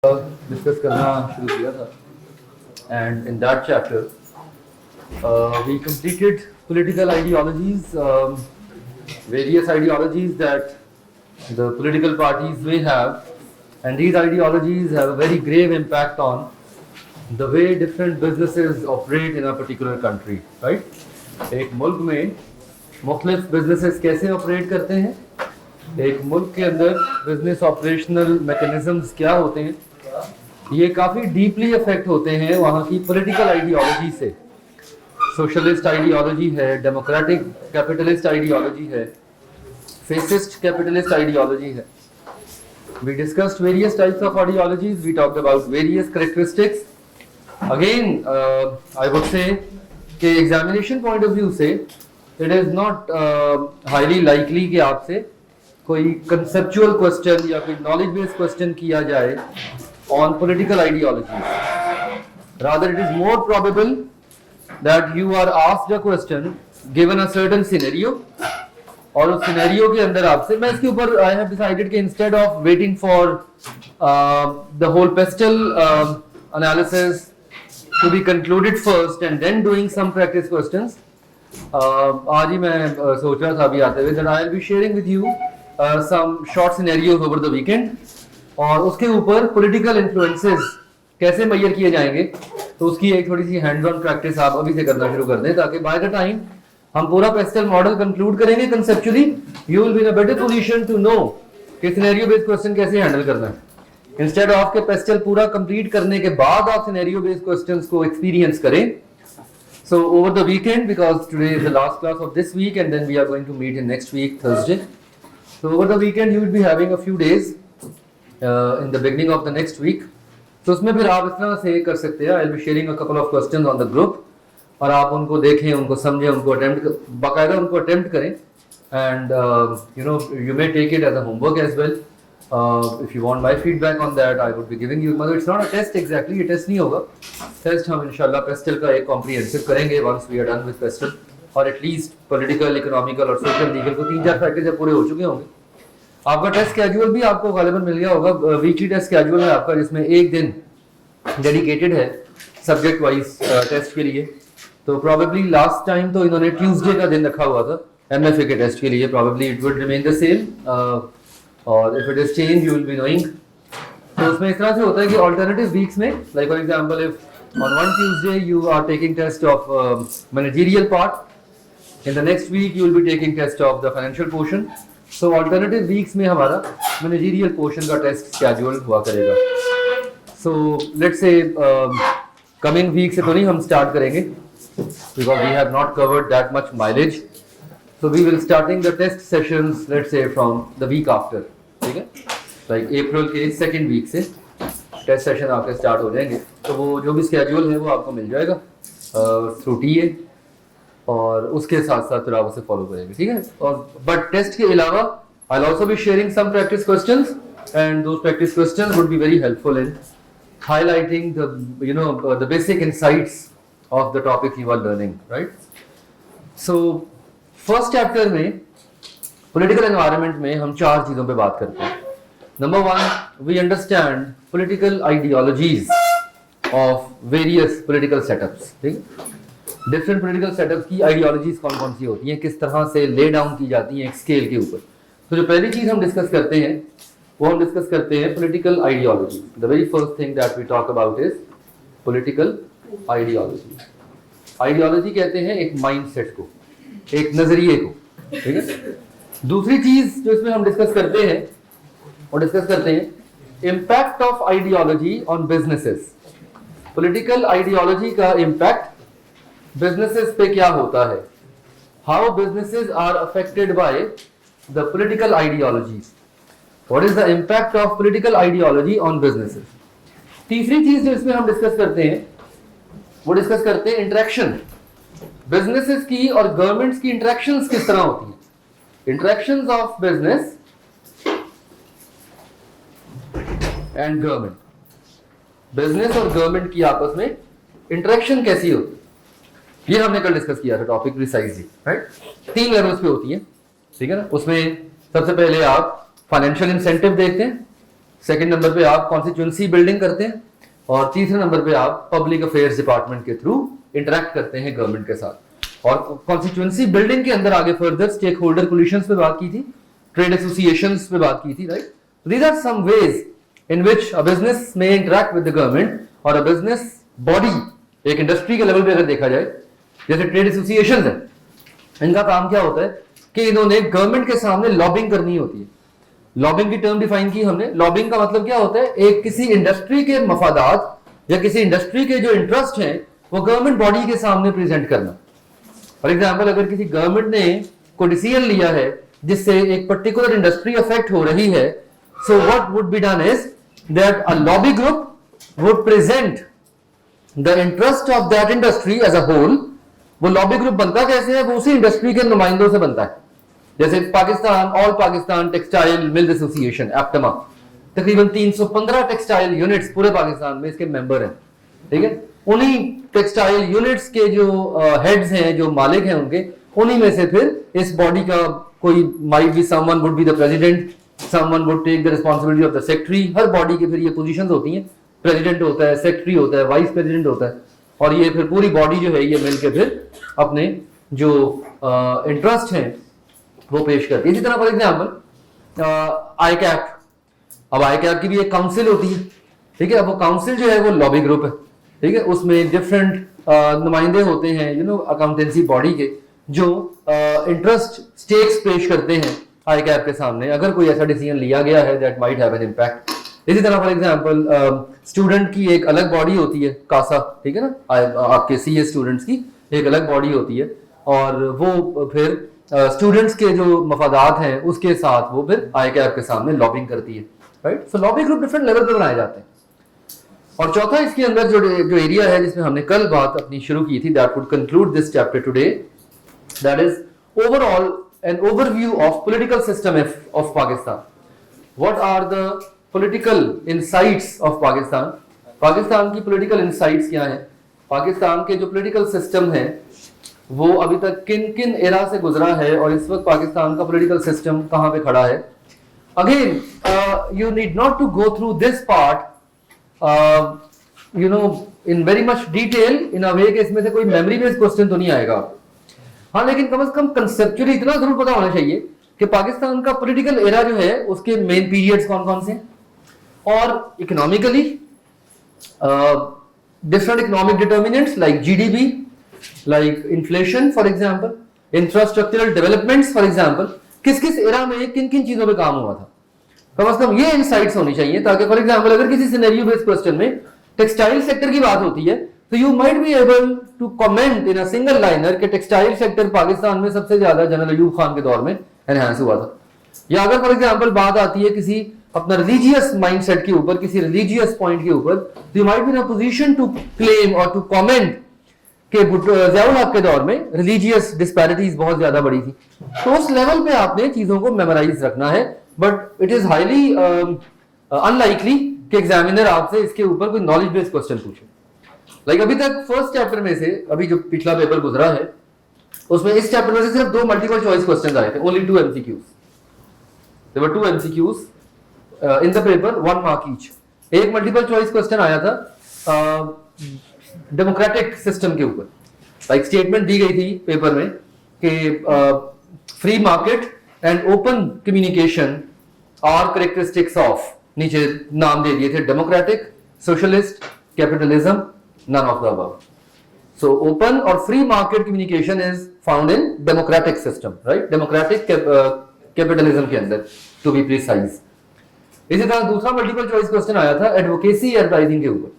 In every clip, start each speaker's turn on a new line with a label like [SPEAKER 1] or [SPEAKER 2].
[SPEAKER 1] Discuss करना शुरू किया था and in that chapter we completed political ideologies, various ideologies that the political parties may have, and these ideologies have a very grave impact on the way different businesses operate in a particular country, right? एक मुल्क में मुख्तलिफ businesses कैसे operate करते हैं, एक मुल्क के अंदर business operational mechanisms क्या होते हैं, ये काफ़ी डीपली अफेक्ट होते हैं वहाँ की पॉलिटिकल आइडियोलॉजी से। सोशलिस्ट आइडियोलॉजी है, डेमोक्रेटिक कैपिटलिस्ट आइडियोलॉजी है, फेसिस्ट कैपिटलिस्ट आइडियोलॉजी है। We discussed various types of ideologies, we talked about various characteristics. Again I would say कि एग्जामिनेशन पॉइंट ऑफ व्यू से it is not highly likely कि आपसे कोई conceptual question या कोई knowledge based question किया जाए on political ideology. Rather, it is more probable that you are asked a question given a certain scenario, और उस सिनेरियो के अंदर आपसे मैं इसके ऊपर आई हैव डिसाइडेड कि instead of waiting for the whole PESTEL analysis to be concluded first and then doing some practice questions, आज ही मैं सोच रहा था अभी आते हुए that I will be sharing with you some short scenarios over the weekend, और उसके ऊपर पॉलिटिकल इन्फ्लुएंसेस कैसे मेजर किए जाएंगे, तो उसकी एक थोड़ी सी हैंड्स ऑन प्रैक्टिस आप अभी से करना शुरू कर दें, ताकि बाय द टाइम हम पूरा पेस्टल मॉडल कंक्लूड करेंगे conceptually, you will be in a better position to know कि सिनेरियो बेस्ड क्वेश्चन कैसे हैंडल करना है, इंस्टेड ऑफ के पेस्टल पूरा कंप्लीट करने के बाद आप सिनेरियो बेस्ड क्वेश्चंस को एक्सपीरियंस करें। So over the weekend, because today is the last class of this week and then we are going to meet in next week Thursday, so over the weekend you will be having a few days in the beginning of the next week. तो उसमें फिर आप इस तरह से कर सकते हैं, I will be sharing a couple of questions on the group, और आप उनको देखें, उनको समझें, उनको अटेम्प्ट बाकायदा उनको अटेम्प्ट करें, and you know you may take it as a homework as well. If you want my feedback on that, I would be giving you, मतलब it's not a test exactly, ये test नहीं होगा, test हम इंशाल्लाह pastel का एक comprehensive करेंगे once we are done with pastel, और एटलीस्ट पॉलिटिकल, इकोनॉमिकल और सोशल लीगल को 3-4 फैक्टर जब पूरे हो चुके होंगे। आपका टेस्ट स्केड्यूल भी आपको गालिबन मिल गया होगा, वीकली टेस्ट स्केड्यूल है आपका, जिसमें एक दिन डेडिकेटेड है सब्जेक्ट वाइज टेस्ट के लिए। तो प्रोबेबली लास्ट टाइम तो इन्होंने ट्यूसडे का दिन रखा हुआ था एमएफए के टेस्ट के लिए, probably it would remain the same, और if it is change you will be knowing. तो उसमें इस तरह से होता है कि अल्टरनेटिव वीक्स में, like for example if on one Tuesday you are taking test of managerial part, in the next week you will be taking test of the financial portion. So alternative weeks में हमारा managerial portion का test schedule हुआ करेगा। So let's say coming week से तो नहीं हम start करेंगे, because we have not covered that much mileage, so we will starting the test sessions let's say from the week after, ठीक है, लाइक अप्रैल के सेकेंड वीक से test session आपके स्टार्ट हो जाएंगे। तो वो जो भी स्केड्यूल है वो आपको मिल जाएगा थ्रू टीए, और उसके साथ साथ फिर आप उसे फॉलो करेंगे, ठीक है। और बट टेस्ट के अलावा I will also be sharing some practice questions, and those practice questions would be very helpful in highlighting the you know the basic insights of the topic you are learning, right. So first chapter में political environment में हम 4 चीजों पे बात करते हैं। Number 1, we understand political ideologies of various political setups, ठीक है। डिफरेंट पॉलिटिकल सेटअप्स की आइडियोलॉजीज कौन कौन सी होती हैं, किस तरह से ले डाउन की जाती हैं एक स्केल के ऊपर। तो जो पहली चीज हम डिस्कस करते हैं वो हम डिस्कस करते हैं political ideology. The very first thing that we talk about is political ideology. Ideology कहते हैं एक माइंडसेट को, एक नजरिए को, ठीक है। दूसरी चीज जो इसमें हम डिस्कस करते हैं वो डिस्कस करते हैं impact of ideology on businesses. Political ideology का इम्पैक्ट बिजनेसेस पे क्या होता है, how businesses are affected by the political ideologies, what is the impact of political ideology on businesses. तीसरी चीज जो इसमें हम डिस्कस करते हैं वो डिस्कस करते हैं इंटरेक्शन, बिजनेसेस की और गवर्नमेंट्स की इंटरेक्शंस किस तरह होती हैं, interactions of business and government, business और गवर्नमेंट की आपस में इंटरेक्शन कैसी होती है, ये हमने कल डिस्कस किया था टॉपिक प्रिसाइजली, राइट। 3 लेवल्स पे होती है, ठीक है ना। उसमें सबसे पहले आप फाइनेंशियल इंसेंटिव देखते हैं, सेकंड नंबर पे आप कॉन्स्टिट्यूंसी बिल्डिंग करते हैं, और तीसरे नंबर पे आप पब्लिक अफेयर्स डिपार्टमेंट के थ्रू इंटरेक्ट करते हैं गवर्नमेंट के साथ। और कॉन्स्टिट्यूंसी बिल्डिंग के अंदर आगे फर्दर स्टेक होल्डर कोलिशंस पे बात की थी, ट्रेड एसोसिएशंस पे बात की थी, right. These are some ways in which a business में इंटरेक्ट विद द गवर्नमेंट, और अ बिजनेस बॉडी एक इंडस्ट्री के लेवल पे अगर देखा जाए, जैसे ट्रेड एसोसिएशंस है, इनका काम क्या होता है कि इन्होंने गवर्नमेंट के सामने लॉबिंग करनी होती है। लॉबिंग की टर्म डिफाइन की हमने। लॉबिंग का मतलब क्या होता है, एक किसी इंडस्ट्री के मफादात या किसी इंडस्ट्री के जो इंटरेस्ट हैं वो गवर्नमेंट बॉडी के सामने प्रेजेंट करना। फॉर एग्जांपल, अगर किसी गवर्नमेंट ने कोई डिसीजन लिया है जिससे एक पर्टिकुलर इंडस्ट्री अफेक्ट हो रही है, so what would be done is that a lobby group would present the interest of that industry as a whole. वो लॉबी ग्रुप बनता कैसे है, वो उसी इंडस्ट्री के नुमाइंदों से बनता है। जैसे Pakistan, all Pakistan textile mills association एप्टमा, तकरीबन 315 टेक्सटाइल यूनिट्स पूरे पाकिस्तान में इसके मेंबर हैं, ठीक है। उन्हीं टेक्सटाइल यूनिट्स के जो हेड्स हैं, जो मालिक हैं उनके, उन्हीं में से फिर इस बॉडी का कोई might be someone would be the president, someone would take the responsibility of the secretary. हर बॉडी की फिर ये पोजीशंस होती हैं, प्रेसिडेंट होता है, सेक्रेटरी होता है, वाइस प्रेसिडेंट होता है, और ये फिर पूरी बॉडी जो है ये मिलकर फिर अपने जो इंटरेस्ट हैं वो पेश करती है। इसी तरह फॉर एग्जाम्पल आई कैप, अब आई कैप की भी एक काउंसिल होती है, ठीक है। अब वो काउंसिल जो है वो लॉबी ग्रुप है, ठीक है। उसमें डिफरेंट नुमाइंदे होते हैं, यू नो, अकाउंटेंसी बॉडी के, जो इंटरेस्ट स्टेक्स पेश करते हैं आई कैप के सामने अगर कोई ऐसा डिसीजन लिया गया है that might have an impact. इसी तरह फॉर एग्जांपल स्टूडेंट की एक अलग बॉडी होती है, कासा, ठीक है ना, आपके सीए स्टूडेंट्स की एक अलग बॉडी होती है, और वो फिर स्टूडेंट्स के जो मफादात हैं उसके साथ वो फिर आई कैप के सामने लॉबिंग करती है, राइट। सो लॉबी ग्रुप डिफरेंट लेवल पे बनाए जाते हैं। और चौथा इसके अंदर जो एरिया है जिसमें हमने कल बात अपनी शुरू की थी, that would conclude this chapter today, that is overall an overview of political system of Pakistan. What are the political insights of Pakistan? Pakistan की पॉलिटिकल इनसाइट्स क्या हैं? पाकिस्तान के जो पॉलिटिकल सिस्टम है वो अभी तक किन किन एरा से गुजरा है, और इस वक्त पाकिस्तान का पॉलिटिकल सिस्टम कहां पे खड़ा है। Again you need not to go through this part you know in very much detail in a way कि इसमें से कोई मेमोरी बेस्ड क्वेश्चन तो नहीं आएगा। हाँ, लेकिन कम से कम कंसेप्चुअली इतना जरूर पता होना चाहिए कि पाकिस्तान का पॉलिटिकल एरा जो है उसके मेन पीरियड्स कौन कौन से, और economically different economic determinants like GDP, like inflation for example, infrastructural developments for example, किस किस एरा में किन किन चीजों पे काम हुआ था। कम से कम ये इनसाइट्स होनी चाहिए, ताकि फॉर एग्जांपल अगर किसी सिनेरियो बेस्ड क्वेश्चन में टेक्सटाइल सेक्टर की बात होती है तो you might be able to comment in a single liner कि टेक्सटाइल सेक्टर पाकिस्तान में सबसे ज्यादा जनरल अयूब खान के दौर में एनहांस हुआ था। या अगर फॉर एग्जांपल बात आती है किसी अपना रिलीजियस माइंडसेट के ऊपर, किसी रिलीजियस पॉइंट के ऊपर, तो you might be in a position to claim और टू कमेंट कि ज़ियाउल हक के दौर में रिलीजियस डिस्पैरिटीज बहुत ज्यादा बड़ी थी। तो उस लेवल पे आपने चीजों को मेमोराइज रखना है, but it is highly unlikely कि एग्जामिनर आपसे इसके ऊपर कोई नॉलेज बेस्ड क्वेश्चन पूछे। लाइक अभी तक फर्स्ट चैप्टर में से, अभी जो पिछला पेपर गुजरा है उसमें इस चैप्टर में से सिर्फ 2 मल्टीपल चॉइस क्वेश्चन आए थे, only 2 MCQs। There were 2 MCQs in the paper, 1 mark each. एक मल्टीपल चॉइस क्वेश्चन आया था डेमोक्रेटिक सिस्टम के ऊपर। लाइक स्टेटमेंट दी गई थी पेपर में कि free market and open communication are characteristics of, नीचे नाम दे दिए थे, democratic, socialist, capitalism, none of the above. So open और free market communication is found in democratic system, right, democratic capitalism के अंदर टू बी प्रिसाइज। इसी तरह दूसरा मल्टीपल चॉइस क्वेश्चन आया था एडवोकेसी एडवर्टाइजिंग के ऊपर,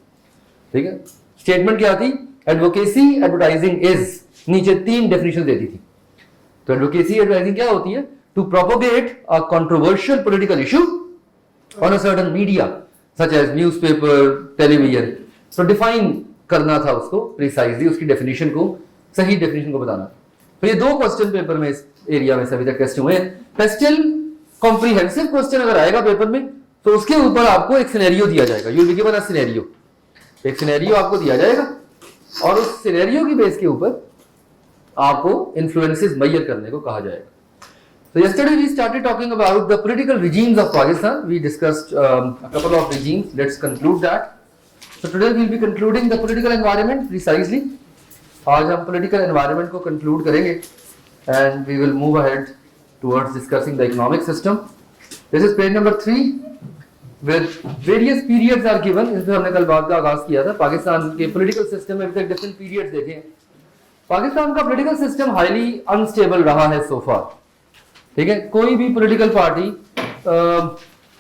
[SPEAKER 1] ठीक है। स्टेटमेंट क्या थी? एडवोकेसी एडवर्टाइजिंग इज, नीचे 3 डेफिनेशन देती थी। तो एडवोकेसी एडवर्टाइजिंग क्या होती है? To propagate a controversial political issue on a certain media such as newspaper, television. तो डिफाइन करना था उसको प्रिसाइजली, उसकी डेफिनेशन को, सही डेफिनेशन को बताना। तो ये 2 क्वेश्चन पेपर में इस एरिया में सभी तक टेस्ट हुए हैं। स्टिल कॉम्प्रिहेंसिव क्वेश्चन अगर आएगा पेपर में तो उसके ऊपर आपको एक सिनेरियो दिया जाएगा, you will be given a scenario, एक सिनेरियो आपको दिया जाएगा और उस सिनेरियो की बेस के ऊपर आपको इन्फ्लुएंसेस मेजर करने को कहा जाएगा। So yesterday we started talking about the political regimes of Pakistan. We discussed a couple of regimes. Let's conclude that. So today we will be concluding the political environment precisely. आज हम political environment को conclude करेंगे and we will move ahead towards discussing the economic system. This is page number 3 with various periods are given. इसमें हमने कल बात का आगाज किया था. पाकिस्तान के political system में अभी तक different periods देखे. पाकिस्तान का political system highly unstable रहा है so far. ठीक है, कोई भी पॉलिटिकल पार्टी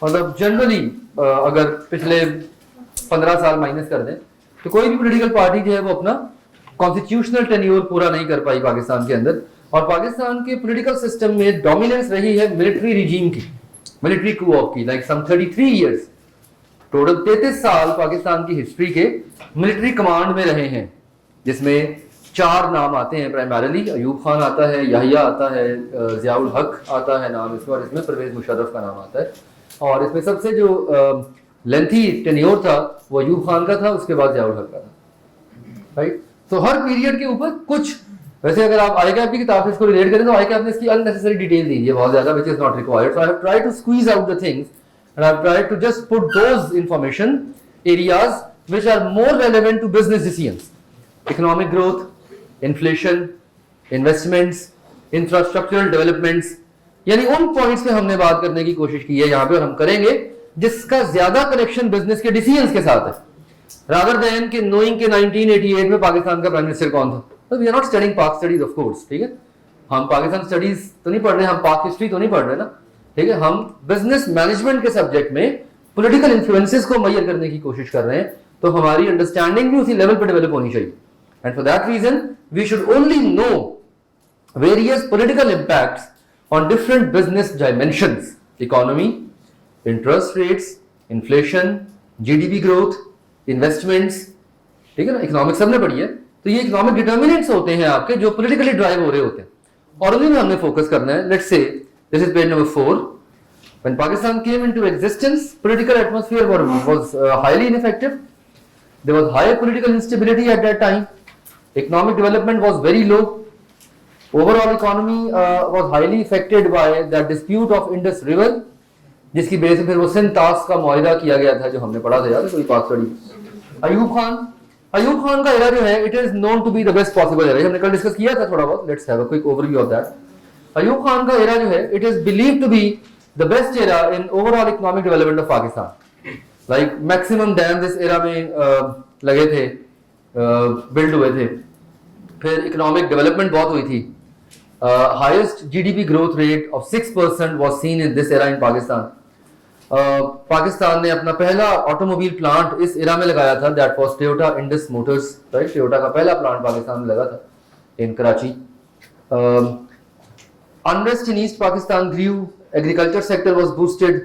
[SPEAKER 1] मतलब जनरली अगर पिछले 15 साल माइनस कर दें तो कोई भी पॉलिटिकल पार्टी जो है वो अपना कॉन्स्टिट्यूशनल टेन्योर पूरा नहीं कर पाई पाकिस्तान के अंदर. और पाकिस्तान के पॉलिटिकल सिस्टम में डोमिनेंस रही है मिलिट्री रिजीम की, मिलिट्री coup की, लाइक सम 33 इयर्स. टोटल 33 साल पाकिस्तान की हिस्ट्री के मिलिट्री कमांड में रहे हैं, जिसमें 4 नाम आते हैं प्राइमरीली. अयूब खान आता है, याहिया आता है, ज़ियाउल हक आता है नाम इसमें, और इसमें परवेज मुशर्रफ का नाम आता है. और इसमें सबसे जो लेंथी टेन्योर था वो अयूब खान का था, उसके बाद ज़ियाउल हक का था. राइट. तो हर पीरियड के ऊपर कुछ, वैसे अगर आप आईकैप की किताब से इसको रिलेट करें तो आईकैप ने इसकी अननेसेसरी डिटेल दी है बहुत ज्यादा, which is not required. So I have tried to squeeze out the things and I have tried to just put those information areas which are more relevant to business decisions. Economic growth, inflation, investments, infrastructural developments, यानी उन points पे हमने बात करने की कोशिश की है यहाँ पे, और हम करेंगे जिसका ज्यादा कनेक्शन बिजनेस के डिसीजंस के साथ है, रादर देन कि नोइंग के 1988 में पाकिस्तान का प्राइम मिनिस्टर कौन था. तो वी आर नॉट स्टडीइंग पाक स्टडीज ऑफ कोर्स. ठीक है, हम पाकिस्तान स्टडीज तो नहीं पढ़ रहे, हम पाक हिस्ट्री तो नहीं पढ़ रहे ना. ठीक है, हम बिजनेस मैनेजमेंट के सब्जेक्ट में पॉलिटिकल इन्फ्लुएंसेस को मेजर करने की कोशिश कर रहे हैं, तो हमारी अंडरस्टैंडिंग भी उसी लेवल पर डेवलप होनी चाहिए. And for that reason, we should only know various political impacts on different business dimensions: economy, interest rates, inflation, GDP growth, investments. ठीक है ना, इकोनॉमिक्स सबने पढ़ी है. तो ये इकोनॉमिक डिटर्मिनेंट्स होते हैं आपके जो politically ड्राइव हो रहे होते हैं, और उन्हीं में हमने फोकस करना है. Let's say this is page number 4. When Pakistan came into existence, political atmosphere was highly ineffective. There was high political instability at that time. Economic development was very low. Overall economy was highly affected by the dispute of Indus River, जिसकी वजह से फिर वो सिंध तास का मुआहिदा किया गया था जो हमने पढ़ा था यार कोई पाक स्टडी. अयूब खान का एरा जो है, it is known to be the best possible era. हमने कल डिस्कस किया था थोड़ा बहुत. Let's have a quick overview of that. Ayub Khan का एरा जो है, it is believed to be the best era in overall economic development of Pakistan. Like maximum dams इस एरा में लगे थे, बिल्ड हुए थे. फिर इकोनॉमिक डेवलपमेंट बहुत हुई थी. Highest GDP growth rate of 6% was seen in this era in Pakistan. Pakistan ने अपना पहला ऑटोमोबाइल प्लांट इस एरा में लगाया था, that was Toyota Indus Motors. Right, Toyota का पहला प्लांट पाकिस्तान में लगा था in Karachi. Unrest in east Pakistan grew, agriculture sector was boosted.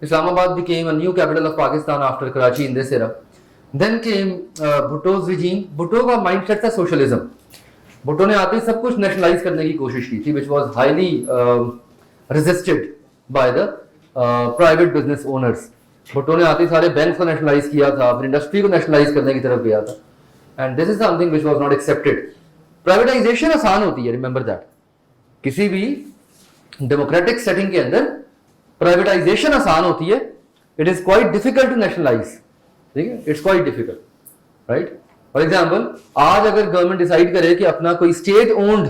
[SPEAKER 1] Islamabad became a new capital of Pakistan after Karachi in this era. Then came Bhutto's regime. Bhutto का mindset था socialism. Bhutto ने आते ही सब कुछ नेशनलाइज करने की कोशिश की थी, which was highly resisted by the private business owners. Bhutto ने आते ही सारे बैंक्स को नेशनलाइज किया था, फिर इंडस्ट्री को नेशनलाइज करने की तरफ गया था. And this is something which was not accepted. Privatisation आसान होती है, रिमेंबर दैट. किसी भी डेमोक्रेटिक सेटिंग के अंदर प्राइवेटाइजेशन आसान होती है. It is quite difficult to nationalize. ठीक है, it's quite difficult. Right, for example आज अगर गवर्नमेंट डिसाइड करे कि अपना कोई स्टेट ओन्ड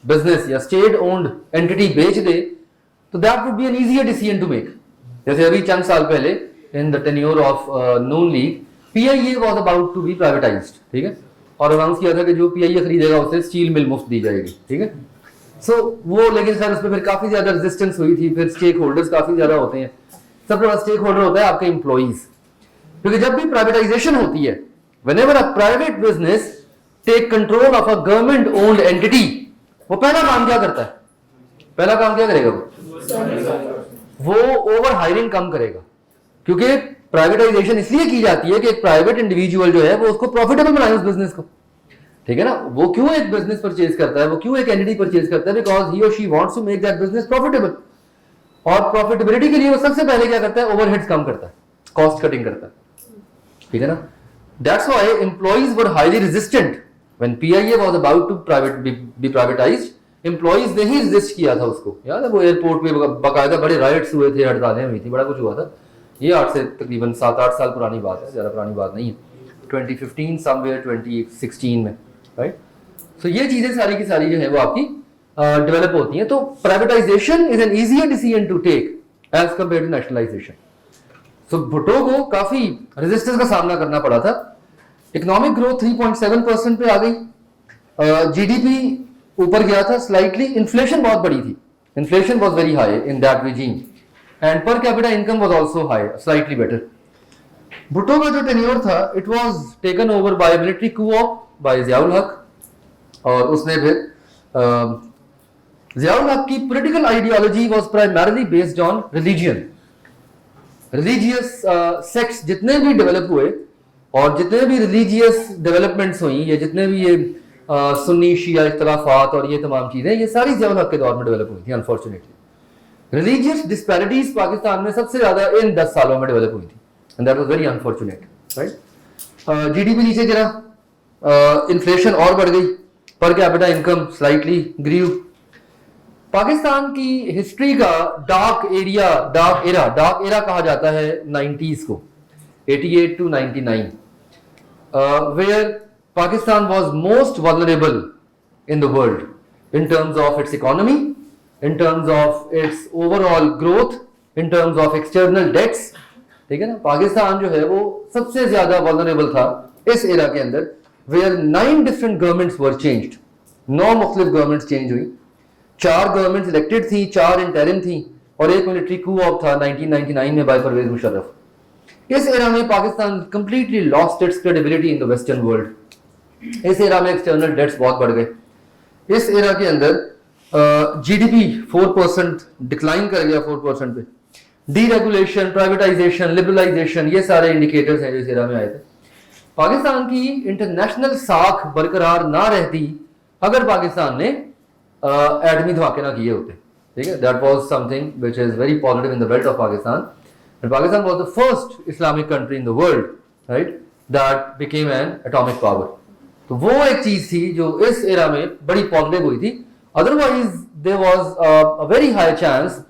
[SPEAKER 1] बिजनेस या स्टेट ओन्ड एंटिटी बेच दे, तो that would be an easier decision to make. जैसे अभी चंद साल पहले in the tenure of Noon League, PIA was about to be privatized. ठीक है, और अनाउंस किया था कि जो पीआईए खरीदेगा उसे स्टील मिल मुफ्त दी जाएगी. ठीक है, वो लेकिन सर उस पर फिर काफी ज्यादा रेजिस्टेंस हुई थी. फिर स्टेक होल्डर्स काफी ज्यादा होते हैं. सबसे बड़ा स्टेक होल्डर होता है आपके एम्प्लॉइज, क्योंकि जब भी प्राइवेटाइजेशन होती है, whenever a private business take control of a government owned entity, वो पहला काम क्या करता है? पहला काम क्या करेगा? वो ओवर हायरिंग कम करेगा. क्योंकि प्राइवेटाइजेशन इसलिए की जाती है कि एक प्राइवेट इंडिविजुअल जो है वो उसको प्रॉफिटेबल बनाए उस बिजनेस को. ठीक है ना, वो क्यों एक बिजनेस परचेज करता है, वो क्यों एक एंटिटी परचेज करता है? बिकॉज ही और she wants to make that business profitable. और प्रॉफिटेबिलिटी के लिए वो सबसे पहले क्या करता है? ओवरहेड्स कम करता है, कॉस्ट कटिंग करता है. ठीक है ना, that's why employees were highly resistant when PIA was about to be privatized, employees ने ही रजिस्ट किया था उसको, याद है वो एयरपोर्ट पे बाकायदा बड़े राइट्स हुए थे, हड़तालें हुई थी, बड़ा कुछ हुआ था। ये आज से तकरीबन 7-8 साल पुरानी बात है, ज़्यादा पुरानी बात नहीं है, 2015 समवेयर 2016 में, राइट। सो ये चीज़ें सारी की सारी जो है वो आपकी डेवलप होती हैं। तो privatisation is an easier decision to take as compare to nationalisation. So Bhutto को काफ़ी रेजिस्टेंस का सामना करना पड़ा था। इकोनॉमिक ग्रोथ 3.7% पे आ गई, जीडीपी ऊपर गया था स्लाइटली, इन्फ्लेशन बहुत बड़ी थी, inflation was very high in that regime, and per capita income was also high, slightly better. Bhutto का जो टेन्योर था it was taken over by military coup of by Ziaul Haq, और उसने फिर जियाउल हक की political ideology was primarily based on religion, religious sects जितने भी develop हुए और जितने भी रिलीजियस डेवलपमेंट्स हुई, ये जितने भी ये सुन्नी शिया इख्तलाफात और ये तमाम चीजें, ये सारी जियाउल हक के दौर में डेवलप हुई थी। अनफॉर्चुनेटली रिलीजियस डिस्पैरिटीज पाकिस्तान में सबसे ज्यादा इन 10 सालों में डेवलप हुई थी, and that was very unfortunate, right. GDP नीचे गिरा, इन्फ्लेशन और बढ़ गई, per capita income slightly grew. Pakistan की हिस्ट्री का डार्क एरा कहा जाता है 90s को, 88 to 99, where Pakistan was most vulnerable in the world in terms of its economy, in terms of its overall growth, in terms of external debts, ठीक है ना। पाकिस्तान जो है वो सबसे ज्यादा vulnerable था इस एरा के अंदर, where 9 different governments were changed, 9 मुख्तलिफ गवर्नमेंट्स चेंज हुई, 4 गवर्नमेंट्स इलेक्टेड थी, 4 इंटरिम थी, और एक मिलिट्री कू ऑफ था 1999 में बाय परवेज मुशर्रफ। इस एरा में Pakistan completely lost its credibility in the western world. इस एरा में एक्सटर्नल डेट्स बहुत बढ़ गए। इस एरा के अंदर जीडीपी 4% डिक्लाइन कर गया 4% पे। डीरेगुलेशन, प्राइवेटाइजेशन, लिबरलाइजेशन, ये सारे इंडिकेटर्स हैं जो इस एरा में आए थे। पाकिस्तान की इंटरनेशनल साख बरकरार ना रहती अगर पाकिस्तान ने एटमी धमाके ना किए होते, ठीक है। That was something which is very positive in the belt of Pakistan, and Pakistan was the first Islamic country in the world, right, that became an atomic power. तो वो एक चीज थी जो इस एरा में बड़ी पॉजिटिव हुई थी। Otherwise there was a very high chance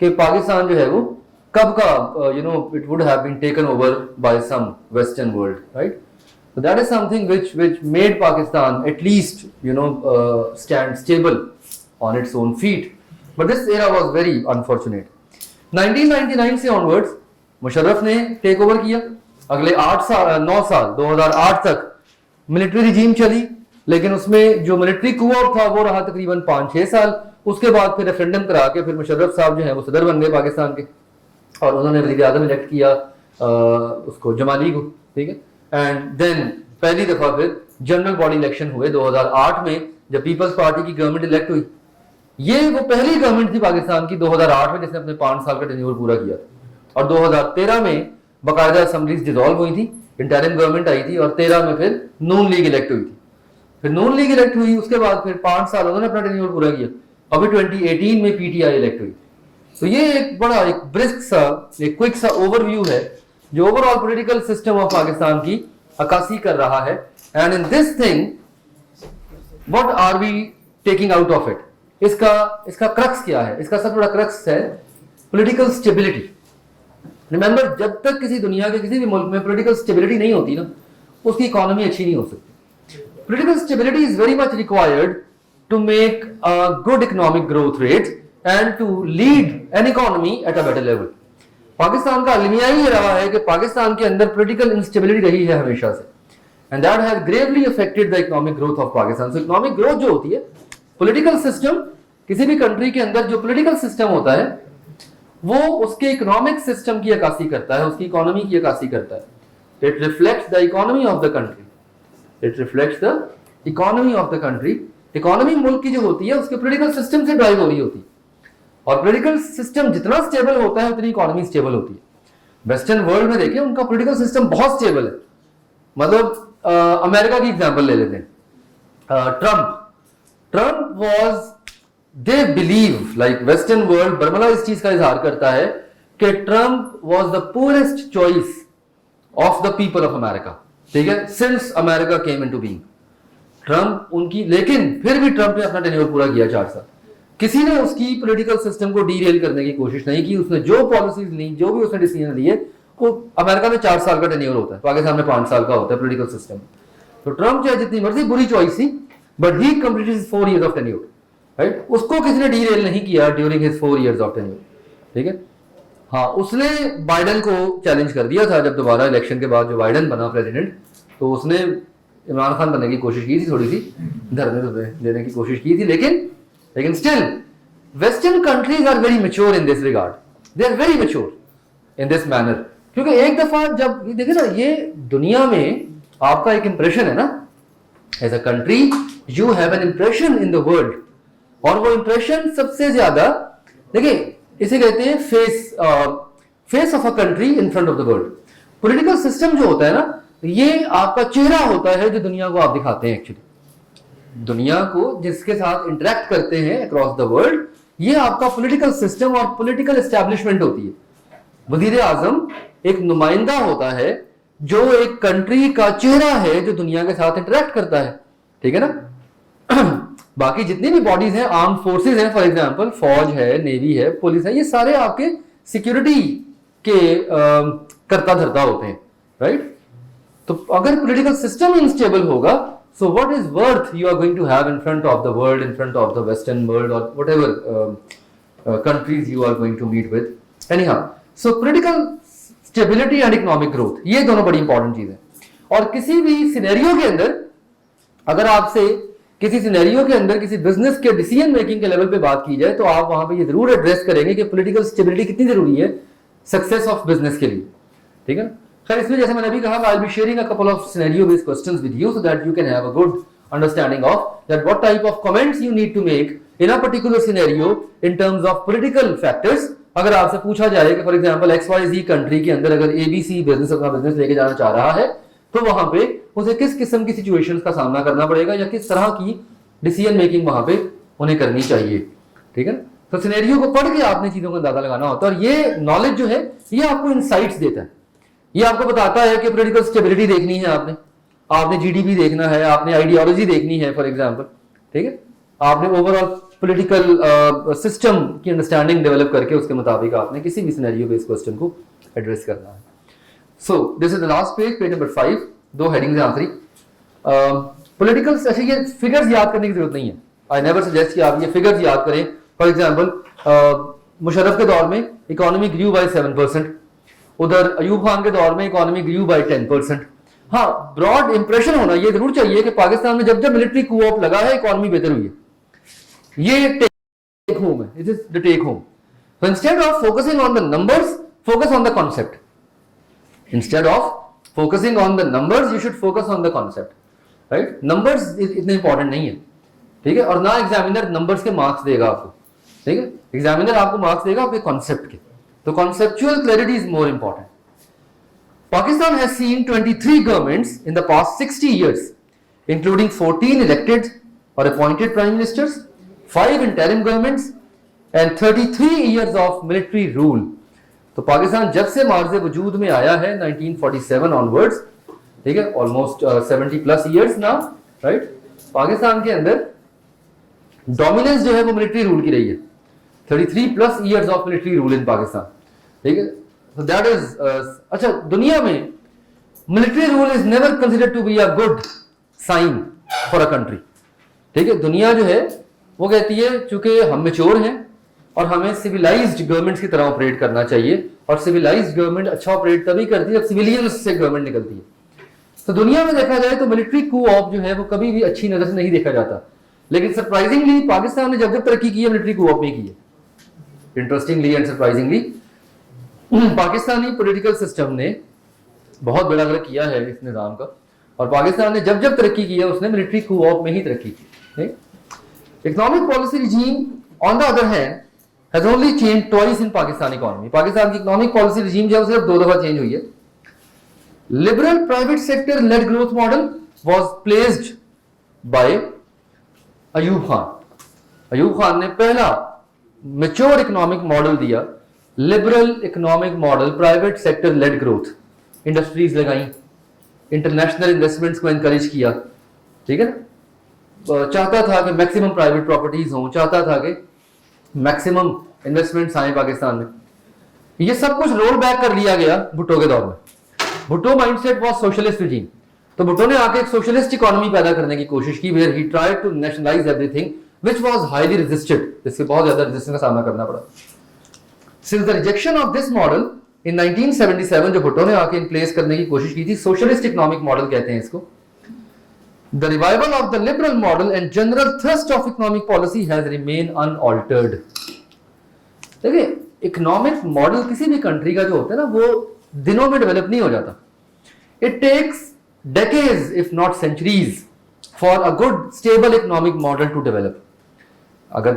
[SPEAKER 1] कि पाकिस्तान जो है वो कब का it would have been taken over by some western world, right. So that is something which made Pakistan at least stand stable on its own feet. But this era was very unfortunate. 1999 से onwards Musharraf ने take over किया। अगले 9 साल 2008 तक military regime चली, लेकिन उसमें जो मिलिट्री कू ऑफ था वो रहा तकरीबन 5-6 साल। उसके बाद फिर रेफरेंडम करा के फिर मुशर्रफ साहब जो है वो सदर बन गए पाकिस्तान के, और उन्होंने वज़ीर आज़म इलेक्ट किया उसको जमाली को, ठीक है। एंड देन पहली दफा फिर जनरल बॉडी इलेक्शन हुए 2008 में, जब पीपल्स पार्टी की गवर्नमेंट इलेक्ट हुई। ये वो पहली गवर्नमेंट थी पाकिस्तान की 2008 में जिसने अपने 5 साल का टेन्योर पूरा किया था। और 2013 में बाकायदा असेंबलीज डिसॉल्व हुई थी, इंटरिम गवर्नमेंट आई थी, और 13 में फिर नून लीग इलेक्ट हुई थी। फिर नून लीग इलेक्ट हुई, उसके बाद फिर 5 साल उन्होंने अपना टेन्योर पूरा किया। अभी 2018 में पीटीआई इलेक्ट हुई। तो ये एक बड़ा एक ब्रिस्क सा एक क्विक सा ओवरव्यू है जो overall political system of Pakistan की अक्कासी कर रहा है। And in this thing what are we taking out of it, इसका क्रक्स क्या है? इसका सबसे बड़ा क्रक्स है पॉलिटिकल स्टेबिलिटी। रिमेंबर, जब तक किसी दुनिया के किसी भी मुल्क में पॉलिटिकल स्टेबिलिटी नहीं होती ना, उसकी इकोनॉमी अच्छी नहीं हो सकती। Political stability is very much required to make a good economic growth rate and to lead an economy at a better level. Pakistan का अलमिया ही रहा है कि पाकिस्तान के अंदर पॉलिटिकल इंस्टेबिलिटी रही है हमेशा से, and that has Gravely affected the economic growth of Pakistan. So economic growth जो होती है, पॉलिटिकल सिस्टम, किसी भी कंट्री के अंदर जो पॉलिटिकल सिस्टम होता है वो उसके इकोनॉमिक सिस्टम की अक्कासी करता है, उसकी इकोनॉमी की अक्कासी करता है। It reflects the economy of the country, it reflects the economy of the country. Economy मुल्क की जो होती है उसके पॉलिटिकल सिस्टम से ड्राइव हो रही होती है, और पॉलिटिकल सिस्टम जितना स्टेबल होता है उतनी इकोनॉमी स्टेबल होती है। वेस्टर्न वर्ल्ड में देखिए उनका पॉलिटिकल सिस्टम बहुत स्टेबल है। मतलब अमेरिका की एग्जांपल ले लेते हैं। Trump was, they believe like western world, बर्मला इस चीज का इजहार करता है कि Trump was the poorest choice of the people of America, ठीक है, since America came into being. Trump उनकी, लेकिन फिर भी ट्रम्प ने अपना टेन्योर पूरा किया 4 साल। किसी ने उसकी पॉलिटिकल सिस्टम को डीरेल करने की कोशिश नहीं की। उसने जो पॉलिसीज ली, जो भी उसने डिसीजन लिए, वो अमेरिका में 4 साल का टेन्योर होता है, पाकिस्तान में 5 साल का होता है पॉलिटिकल सिस्टम। तो ट्रम्प चाहे जितनी मर्जी बुरी चॉइस थी, but he completed 4 years of tenure, right. उसको किसी ने डीरेल नहीं किया during his 4 years of tenure, ठीक है। हाँ, उसने बाइडेन को चैलेंज कर दिया था जब दोबारा इलेक्शन के बाद जो बाइडेन बना प्रेसिडेंट, तो उसने इमरान खान बनने की कोशिश की थी, थोड़ी सी धरने देने की कोशिश की थी, लेकिन still western countries are very mature in this regard, they are very mature in this manner. क्योंकि एक दफा जब देखिए ना, ये दुनिया में आपका एक इंप्रेशन है ना, as a country you have an impression in the world, और वो इंप्रेशन सबसे ज्यादा, देखिए इसे कहते हैं face of a country in front of the world. Political system जो होता है ना, ये आपका चेहरा होता है जो दुनिया को आप दिखाते हैं। एक्चुअली दुनिया को जिसके साथ इंटरेक्ट करते हैं अक्रॉस द वर्ल्ड, ये आपका पॉलिटिकल सिस्टम और पॉलिटिकल एस्टैब्लिशमेंट होती है। वजीर आजम एक नुमाइंदा होता है जो एक कंट्री का चेहरा है जो दुनिया के साथ इंटरेक्ट करता है, ठीक है ना। बाकी जितनी भी बॉडीज हैं, आर्म फोर्सेज हैं, फॉर एग्जांपल फौज है, नेवी है, पुलिस है, ये सारे आपके सिक्योरिटी के करता धरता होते हैं, राइट। तो अगर पॉलिटिकल सिस्टम इनस्टेबल होगा, so what is worth you are going to have in front of the world, in front of the western world, और whatever countries you are going to meet with. Anyhow, so political stability and economic growth, ये दोनों बड़ी important चीज है। और किसी भी scenario के अंदर, अगर आपसे किसी सिनेरियो के अंदर किसी बिजनेस के डिसीजन मेकिंग के लेवल पे बात की जाए, तो आप वहां पे ये जरूर एड्रेस करेंगे कि पॉलिटिकल स्टेबिलिटी कितनी जरूरी है सक्सेस ऑफ बिजनेस के लिए, ठीक है ना। खैर, इसमें जैसे मैंने अभी कहा, I will be sharing a couple of scenario based questions with you, so that you can have a good understanding of that what type of comments you need to make in a particular scenario in terms of political factors. अगर आपसे पूछा जाए कि for example XYZ country के अंदर अगर ABC business अपना business लेके जाना चाह रहा है, तो वहां पे उसे किस किस्म की सिचुएशंस का सामना करना पड़ेगा, या किस तरह की डिसीजन मेकिंग वहां पे उन्हें करनी चाहिए, ठीक है। तो सिनेरियो को पढ़ के आपने चीजों का अंदाजा लगाना होता है, और ये नॉलेज जो है ये आपको इनसाइट्स देता है। ये आपको बताता है कि पॉलिटिकल स्टेबिलिटी देखनी है आपने GDP देखना है, आपने आइडियोलॉजी देखनी है फॉर एग्जांपल, ठीक है। आपने ओवरऑल पॉलिटिकल सिस्टम की अंडरस्टैंडिंग डेवलप करके उसके मुताबिक आपने किसी भी सिनेरियो बेस्ड क्वेश्चन को एड्रेस करना है। So this is the last page, page number 5, 2 headings हैं आखिरी। पॉलिटिकल, अच्छा ये फिगर्स याद करने की जरूरत नहीं है, आई नेवर सजेस्ट कि आप ये फिगर्स याद करें। फॉर एग्जांपल मुशर्रफ के दौर में इकोनॉमी ग्रू बाय 7%, उधर अयूब खान के दौर में इकोनॉमी ग्रू बाय 10%। हाँ, ब्रॉड इंप्रेशन होना ये जरूर चाहिए कि पाकिस्तान में जब जब मिलिट्री कू ऑप लगा है, इकोनॉमी बेहतर हुई है। ये टेक होम है, it is the take home. So instead of focusing on the numbers, focus on the concept. Instead of focusing on the numbers, you should focus on the concept. Right? Numbers इतने important नहीं है, ठीक है। और ना examiner numbers के marks देगा आपको, ठीक है। एग्जामिनर आपको मार्क्स देगा आपके कॉन्सेप्ट के। तो conceptual clarity is more important. Pakistan has seen 23 governments in the past 60 years, including 14 elected or appointed prime ministers, 5 interim governments, and 33 years of military rule. तो पाकिस्तान जब से मार्ज़े वजूद में आया है 1947 onwards, ठीक है, almost 70 plus years now, right. Pakistan के अंदर डोमिनेंस जो है वो मिलिट्री रूल की रही है, 33 plus years of military rule in Pakistan, ठीक है। So that is अच्छा, दुनिया में military rule is never considered to be a good sign for a country, ठीक है। दुनिया जो है वो कहती है चूंकि हम मेच्योर हैं और हमें सिविलाइज्ड गवर्नमेंट्स की तरह ऑपरेट करना चाहिए, और सिविलाइज्ड गवर्नमेंट अच्छा ऑपरेट तभी करती है जब सिविलियंस से गवर्नमेंट निकलती है। तो दुनिया में देखा जाए तो मिलिट्री कू ऑप जो है वो कभी भी अच्छी नजर से नहीं देखा जाता, लेकिन सरप्राइजिंगली पाकिस्तान ने जब जब तरक्की की है मिलिट्री कू ऑप नहीं की है। Interestingly and surprisingly Pakistani political system ने बहुत बड़ा वर्क किया है इस निजाम का, और पाकिस्तान ने जब जब तरक्की की है उसने मिलिट्री कू ऑप में ही तरक्की की। Economic policy regime on the other hand has only change twice in Pakistan economy. Pakistan की इकोनॉमिक पॉलिसी रिजीम जो है सिर्फ 2 दफा चेंज हुई है। Liberal private sector led growth model was placed bye Ayub Khan. Ayub Khan ने पहला मैच्योर इकोनॉमिक मॉडल दिया, liberal economic model, private sector led growth, industries लगाई, इंटरनेशनल इन्वेस्टमेंट्स को एनकरेज किया, ठीक है ना। चाहता था कि मैक्सिमम प्राइवेट प्रॉपर्टीज हों, चाहता था कि मैक्सिमम इन्वेस्टमेंट्स आए पाकिस्तान में। ये सब कुछ रोल बैक कर लिया गया भुट्टो के दौर में। Bhutto mindset was socialist regime. तो भुट्टो ने आके एक सोशलिस्ट इकोनॉमी पैदा करने की कोशिश की, where he tried to nationalise everything which was highly resisted, जिससे बहुत ज्यादा रेजिस्टेंस का सामना करना पड़ा। Since the rejection of this model in 1977, जो भुट्टो ने आके इन प्लेस करने की कोशिश की थी, सोशलिस्ट इकोनॉमिक मॉडल कहते हैं इसको। The revival of the liberal model and general thrust of economic policy has remained unaltered. देखिए, इकोनॉमिक मॉडल किसी भी कंट्री का जो होता है ना, वो दिनों में डेवलप नहीं हो जाता। It takes decades, if not centuries, for a good stable economic model to develop. अगर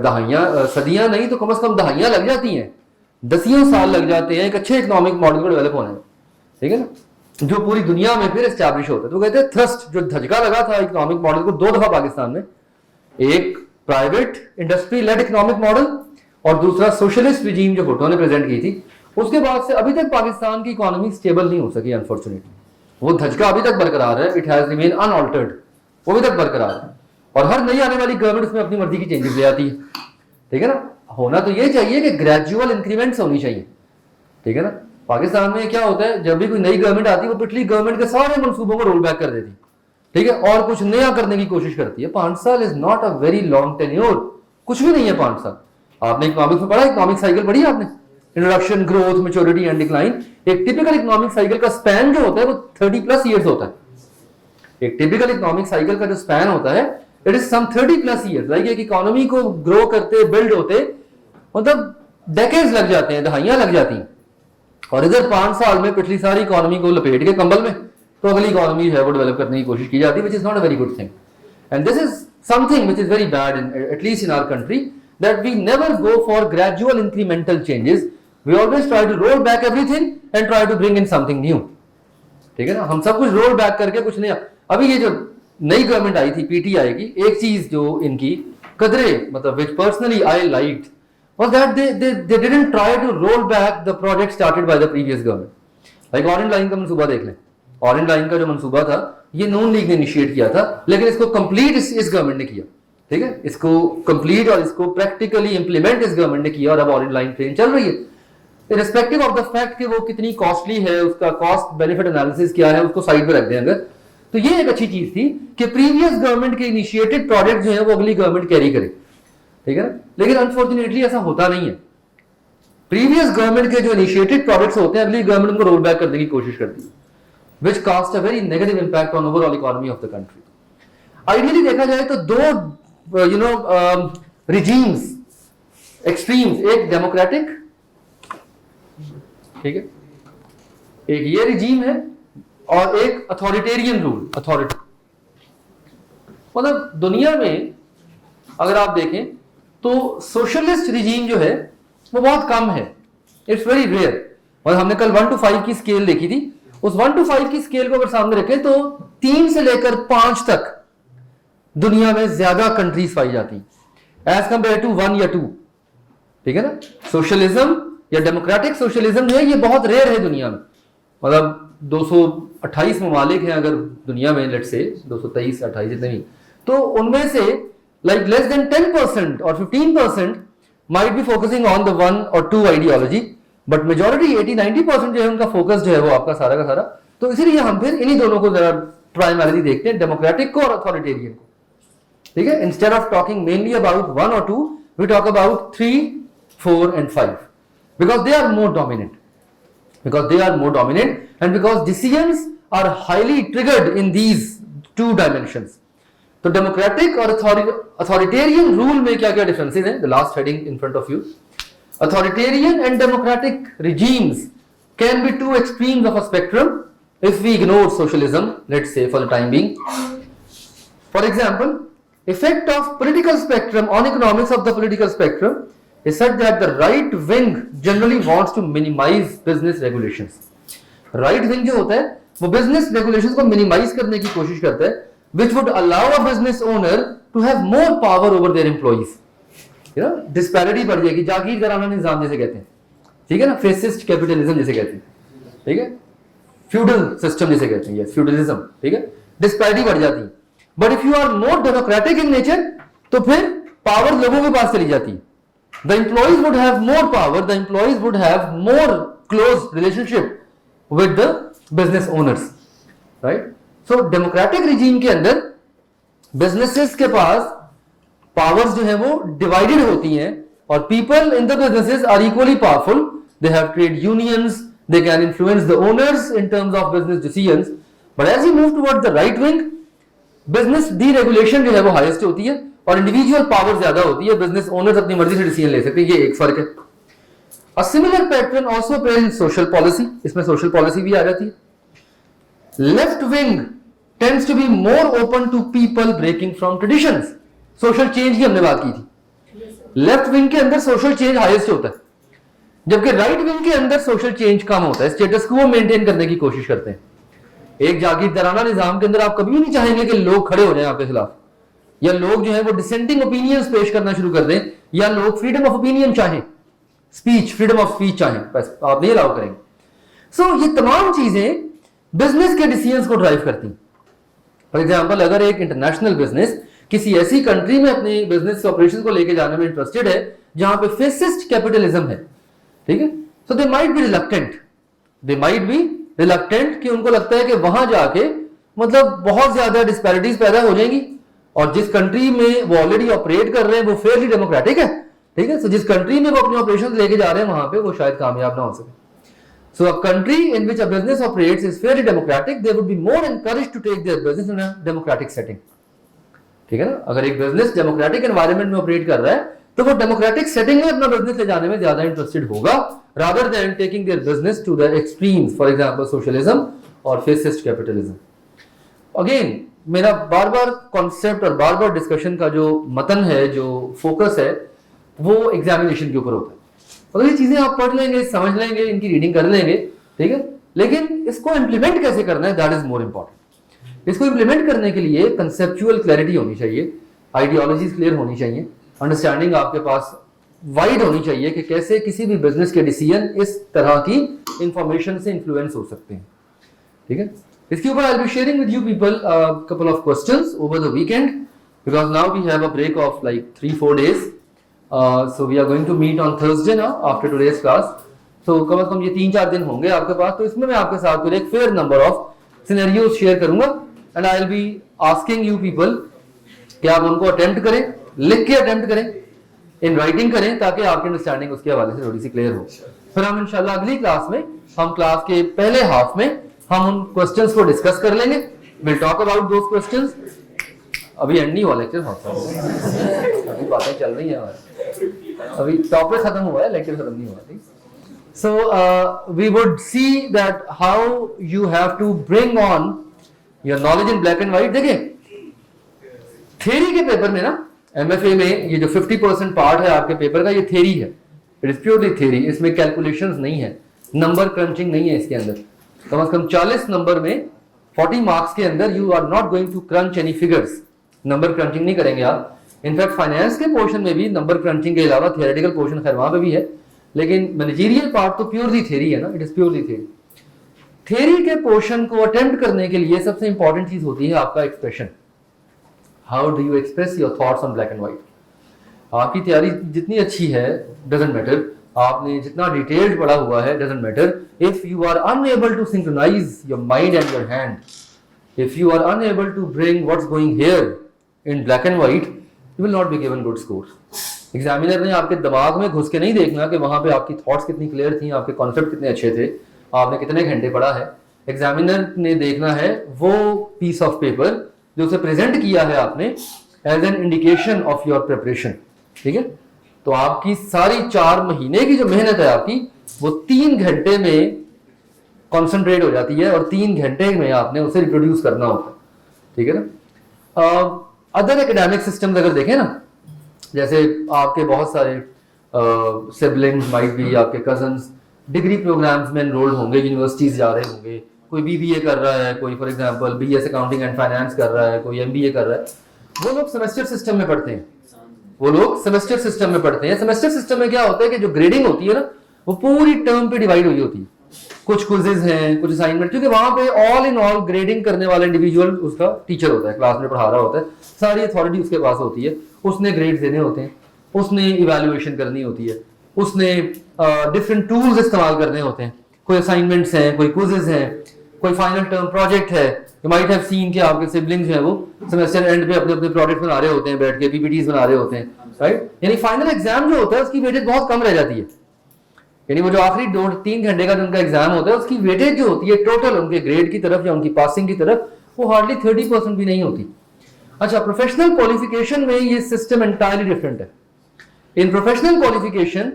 [SPEAKER 1] सदियां नहीं तो कम से कम दहाइयां लग जाती हैं, दसियों साल लग जाते हैं एक अच्छे इकोनॉमिक मॉडल को डेवलप होने में, ठीक है ना, जो पूरी दुनिया में फिर एस्टैब्लिश होता है। तो कहते हैं थ्रस्ट, जो धचका लगा था इकोनॉमिक मॉडल को 2 दफा पाकिस्तान में, एक private industry led economic model और दूसरा सोशलिस्ट रिजीम जो भुट्टो ने प्रेजेंट की थी। उसके बाद से अभी तक पाकिस्तान की इकोनॉमी स्टेबल नहीं हो सकी, अनफॉर्चुनेटली। वो धचका अभी तक बरकरार है, इट हैज रिमेन अनऑल्टर्ड, वो अभी तक बरकरार है। और हर नई आने वाली गवर्नमेंट उसमें अपनी मर्जी की चेंजेस ले आती है, ठीक है ना। होना तो ये चाहिए कि ग्रेजुअल इंक्रीमेंट्स होनी चाहिए, ठीक है ना। पाकिस्तान में क्या होता है, जब भी कोई नई गवर्नमेंट आती है वो पिछली गवर्नमेंट के सारे मंसूबों को रोल बैक कर देती है, ठीक है, और कुछ नया करने की कोशिश करती है। 5 साल is not a very long tenure, कुछ भी नहीं है 5 साल। आपने इकोनॉमिक्स में पढ़ा, इकोनॉमिक साइकिल पढ़ी आपने, introduction, growth, maturity and decline. एक टिपिकल इकोनॉमिक साइकिल का स्पैन जो होता है वो 30+ ईयर्स होता है। एक टिपिकल इकोनॉमिक साइकिल का जो स्पैन होता है, it is some 30+ years. Like एक इकोनॉमी को ग्रो करते, बिल्ड होते, मतलब डेकेड्स लग जाते हैं, दहाइयां लग जाती हैं। और इधर 5 साल में पिछली सारी इकोनॉमी को लपेट के कंबल में तो अगली इकोनॉमी है वो डेवलप करने की कोशिश की जाती है, which is not a very good thing. And this is something which is very bad, at least in our country, that we never go for gradual incremental changes. We always try to roll back everything and try to bring in something new. ठीक है ना, हम सब कुछ roll back करके कुछ नया। अभी ये जो नई गवर्नमेंट आई थी पीटीआई की, एक चीज जो इनकी कदरे, मतलब which personally I liked, was that they didn't try to roll back the project started by the previous government. Like orange line का मंसूबा देख लें, ऑरेंज लाइन का जो मंसूबा था ये नून लीग ने इनिशिएट किया था, लेकिन इसको कंप्लीट इस गवर्नमेंट ने किया, ठीक है, इसको कंप्लीट और इसको प्रैक्टिकली इंप्लीमेंट इस गवर्नमेंट ने किया, और अब ऑरेंज लाइन ट्रेन चल रही है। इररिस्पेक्टिव ऑफ द फैक्ट कि वो कितनी कॉस्टली है, उसका कॉस्ट बेनिफिट एनालिसिस क्या है, उसको साइड पे रख दें अगर, तो ये एक अच्छी चीज थी कि प्रीवियस गवर्नमेंट के इनिशिएटेड प्रोजेक्ट जो है वो अगली गवर्नमेंट कैरी करे, ठीक है ना। लेकिन अनफॉर्चुनेटली ऐसा होता नहीं है। प्रीवियस गवर्नमेंट के जो इनिशिएटेड प्रोजेक्ट्स होते हैं अगली गवर्नमेंट उनको रोल बैक करने की कोशिश करती है, which casts a very negative impact on overall economy of the country. Ideally देखा जाए तो 2 regimes, extremes, एक डेमोक्रेटिक, ठीक है, एक ये रिजीम है, और एक अथॉरिटेरियन रूल, अथॉरिटी। मतलब दुनिया में अगर आप देखें तो सोशलिस्ट रिजीम जो है वो बहुत कम है, इट्स वेरी रेयर। और हमने कल 1 to 5 की स्केल देखी थी, उस 1 to 5 की स्केल को अगर सामने रखें तो 3 से लेकर 5 तक दुनिया में ज्यादा कंट्रीज पाई जाती एज कंपेयर टू 1 या 2, ठीक है ना। सोशलिज्म या डेमोक्रेटिक सोशलिज्म जो है ये बहुत रेयर है दुनिया में। मतलब 228 ममालिक हैं अगर दुनिया में, लेट्स से 223 28 जितने भी, तो उनमें से like less than 10% or 15% might be focusing on the 1 or 2 ideology, but majority 80-90% जो है उनका फोकस जो है वो आपका सारा का सारा। तो इसीलिए हम फिर इन्हीं दोनों को जरा प्राइमरीली देखते हैं, डेमोक्रेटिक को और अथॉरिटेरियन को, ठीक है। Instead of talking mainly about 1 or 2, we talk about 3, 4 and 5 because they are more dominant, and because decisions are highly triggered in these 2 dimensions. तो डेमोक्रेटिक और अथॉरिटेरियन रूल में क्या क्या डिफरेंसेस हैं, the last heading in front of you. Authoritarian and democratic regimes can be 2 extremes of a spectrum if we ignore socialism, let's say, for the time being. For example, effect of political spectrum on economics of the political spectrum is such that the right wing generally wants to minimize business regulations. Right wing जो होता है वो business regulations को minimize करने की कोशिश करता है, which would allow a business owner to have more power over their employees. You know, disparity बढ़ जाएगी, जागीरदाराना निजाम जैसे कहते हैं, ठीक है ना, फेसिस्ट कैपिटलिज्म जैसे कहते हैं, ठीक है, फ्यूडल सिस्टम जैसे कहते हैं, फ्यूडलिज्म, ठीक है, डिस्पैरिटी बढ़ जाती है। But if you are more democratic in nature तो फिर पावर लोगों के पास चली जाती है. The employees would have more power, the employees would have more close relationship with the business owners, right. So democratic regime के अंदर बिजनेसेस के पास पावर्स जो है वो डिवाइडेड होती हैं और people in the businesses are equally powerful. They have trade unions, they can influence the owners in terms of business decisions. But as you move towards the right wing, business deregulation जो है वो highest होती है और individual power ज्यादा होती है. Business owners अपनी मर्जी से डिसीजन ले सकते हैं, ये एक फर्क है. A similar pattern also plays in social policy. इसमें सोशल पॉलिसी भी आ जाती है. Left wing tends to be more open to people breaking from traditions. Social change की हमने बात की थी. लेफ्ट विंग के अंदर सोशल चेंज हाईएस्ट होता है, जबकि राइट विंग के अंदर सोशल चेंज कम होता है. स्टेटस को मेंटेन करने की कोशिश करते हैं. एक जागीरदाराना निजाम के अंदर आप कभी भी नहीं चाहेंगे कि लोग खड़े हो जाएं आपके खिलाफ, या लोग जो है वो डिसेंटिंग ओपिनियंस पेश करना शुरू कर दें, या लोग फ्रीडम ऑफ ओपिनियन चाहें, स्पीच, फ्रीडम ऑफ स्पीच चाहें, बस आप नहीं अलाउ करेंगे. सो ये तमाम चीजें बिजनेस के डिसीजंस को ड्राइव करती हैं. फॉर एग्जाम्पल, अगर एक इंटरनेशनल बिजनेस किसी ऐसी कंट्री में अपने बिजनेस ऑपरेशन को लेकर जाने में इंटरेस्टेड है जहां पे फेसिस्ट कैपिटलिज्म है, ठीक है, सो दे माइट बी रिलक्टेंट कि उनको लगता है कि वहां जाके मतलब बहुत ज्यादा डिस्पैरिटीज पैदा हो जाएंगी, और जिस कंट्री में वो ऑलरेडी ऑपरेट कर रहे हैं वो फेयरली डेमोक्रेटिक है, ठीक है. सो जिस कंट्री में वो अपने ऑपरेशन लेके जा रहे हैं वहां पे वो शायद कामयाब ना हो सके. So a country in which a business operates is fairly democratic, they would be more encouraged to take their business in a democratic setting, ठीक है ना. अगर एक बिजनेस डेमोक्रेटिक एनवायरनमेंट में ऑपरेट कर रहा है तो वो डेमोक्रेटिक सेटिंग में अपना बिजनेस ले जाने में ज्यादा इंटरेस्टेड होगा, rather than taking their business to the extremes, for example socialism और फेसिस्ट कैपिटलिज्म. अगेन मेरा बार बार कॉन्सेप्ट और बार बार डिस्कशन का जो मतन है, जो फोकस है, वो एग्जामिनेशन के ऊपर होता है. अगर ये चीजें आप पढ़ लेंगे, समझ लेंगे, इनकी रीडिंग कर लेंगे, ठीक है, लेकिन इसको इंप्लीमेंट कैसे करना है, दैट इज मोर इंपॉर्टेंट. इसको इंप्लीमेंट करने के लिए कंसेप्चुअल क्लैरिटी होनी चाहिए, आइडियोलॉजीज क्लियर होनी चाहिए, अंडरस्टैंडिंग आपके पास वाइड होनी चाहिए कि कैसे किसी भी बिजनेस के डिसीजन इस तरह की इंफॉर्मेशन से इन्फ्लुएंस हो सकते हैं, ठीक है. इसके ऊपर I will be sharing with you people couple of questions over the weekend, because now we have a break of like 3-4 days. So we are going to meet on Thursday now after today's class. So कम से कम ये 3-4 दिन होंगे आपके पास, तो इसमें मैं आपके साथ फिर एक fair number of scenarios share करूंगा and I will be asking you people कि आप उनको अटेम्प्ट करें, लिख के अटेम्प्ट करें, इन राइटिंग करें, ताकि आपकी अंडरस्टैंडिंग उसके हवाले से थोड़ी सी क्लियर हो. फिर हम इंशाल्लाह अगली क्लास में, हम क्लास के पहले हाफ में हम उन क्वेश्चंस को डिस्कस कर लेंगे. Will talk about those questions. अभी एंड नहीं हुआ लेक्चर, अभी बातें चल रही हैं हमारी, अभी टॉपिक खत्म हुआ है, लेक्चर खत्म नहीं हुआ. So we would see that how you have to bring on your knowledge in black and white. देखिए थ्योरी के पेपर में ना, एमएफए में ये जो 50% पार्ट है आपके पेपर का, ये थ्योरी है, इट इज प्योरली थ्योरी. इसमें कैलकुलेशंस नहीं है, नंबर क्रंचिंग नहीं है इसके अंदर. कम से कम 40 नंबर में 40 मार्क्स के अंदर you are not going to crunch any figures, number crunching नहीं करेंगे आप. इनफैक्ट फाइनेंस के पोर्शन में भी नंबर क्रंचिंग के अलावा थियोरेटिकल पोर्शन खैर वहां पे भी है, लेकिन मैनेजरियल पार्ट तो प्योरली थ्योरी है ना, it is purely theory. Theory के पोर्शन को अटेम्प्ट करने के लिए सबसे इंपॉर्टेंट चीज होती है आपका expression. How do you express your thoughts on black and white. आपकी तैयारी जितनी अच्छी है डजंट मैटर, आपने जितना डिटेल्ड पढ़ा हुआ है doesn't matter, if you are unable to synchronize your mind and your hand, if you are unable to bring what's going here in black and white, you will not be given good scores. Examiner ने आपके दिमाग में घुस के नहीं देखना कि वहां पे आपकी थॉट्स कितनी क्लियर थी, आपके कॉन्सेप्ट कितने अच्छे थे, आपने कितने घंटे पढ़ा है. एग्जामिनर ने देखना है वो पीस ऑफ पेपर जो उसे प्रेजेंट किया है आपने as an indication of your preparation, ठीक है. तो आपकी सारी 4 महीने की जो मेहनत है आपकी, वो 3 घंटे में कॉन्सेंट्रेट हो जाती है और 3 घंटे में आपने उसे रिप्रोड्यूस करना होता है, ठीक है ना. अदर एकेडमिक सिस्टम्स अगर देखें ना, जैसे आपके बहुत सारे सिबलिंग्स माइट भी, आपके कजन्स डिग्री प्रोग्राम्स में एनरोल्ड होंगे, यूनिवर्सिटीज जा रहे होंगे, कोई बीबीए कर रहा है, कोई for example BS accounting and finance कर रहा है, कोई एमबीए कर रहा है. वो लोग सेमेस्टर सिस्टम में पढ़ते हैं, सेमेस्टर सिस्टम में क्या होता है कि जो ग्रेडिंग होती है ना, वो पूरी टर्म पे डिवाइड हुई होती है. कुछ क्विजेज हैं, कुछ असाइनमेंट, क्योंकि वहां पे ऑल इन ऑल ग्रेडिंग करने वाला इंडिविजुअल उसका टीचर होता है, क्लास में पढ़ा रहा होता है, सारी अथॉरिटी उसके पास होती है, उसने ग्रेड देने होते हैं, उसने इवैल्यूएशन करनी होती है, उसने डिफरेंट टूल्स इस्तेमाल करने होते हैं, कोई असाइनमेंट्स हैं, कोई क्विजेज हैं, कोई फाइनल टर्म प्रोजेक्ट है। यू माइट हैव सीन कि आपके सिबलिंग्स हैं वो सेमेस्टर एंड पे अपने अपने प्रोजेक्ट बना रहे होते हैं, बैठ के पीपीटीज बना रहे होते हैं, राइट। यानी फाइनल एग्जाम जो होता है उसकी वेटेज बहुत कम रह जाती है, यानी वो जो आखिरी 2-3 घंटे का जो उनका एग्जाम होता है उसकी वेटेज जो होती है टोटल उनके ग्रेड की तरफ या उनकी पासिंग की तरफ वो हार्डली 30% भी नहीं होती। अच्छा, प्रोफेशनल क्वालिफिकेशन में ये सिस्टम एंटायरली डिफरेंट है। In professional qualification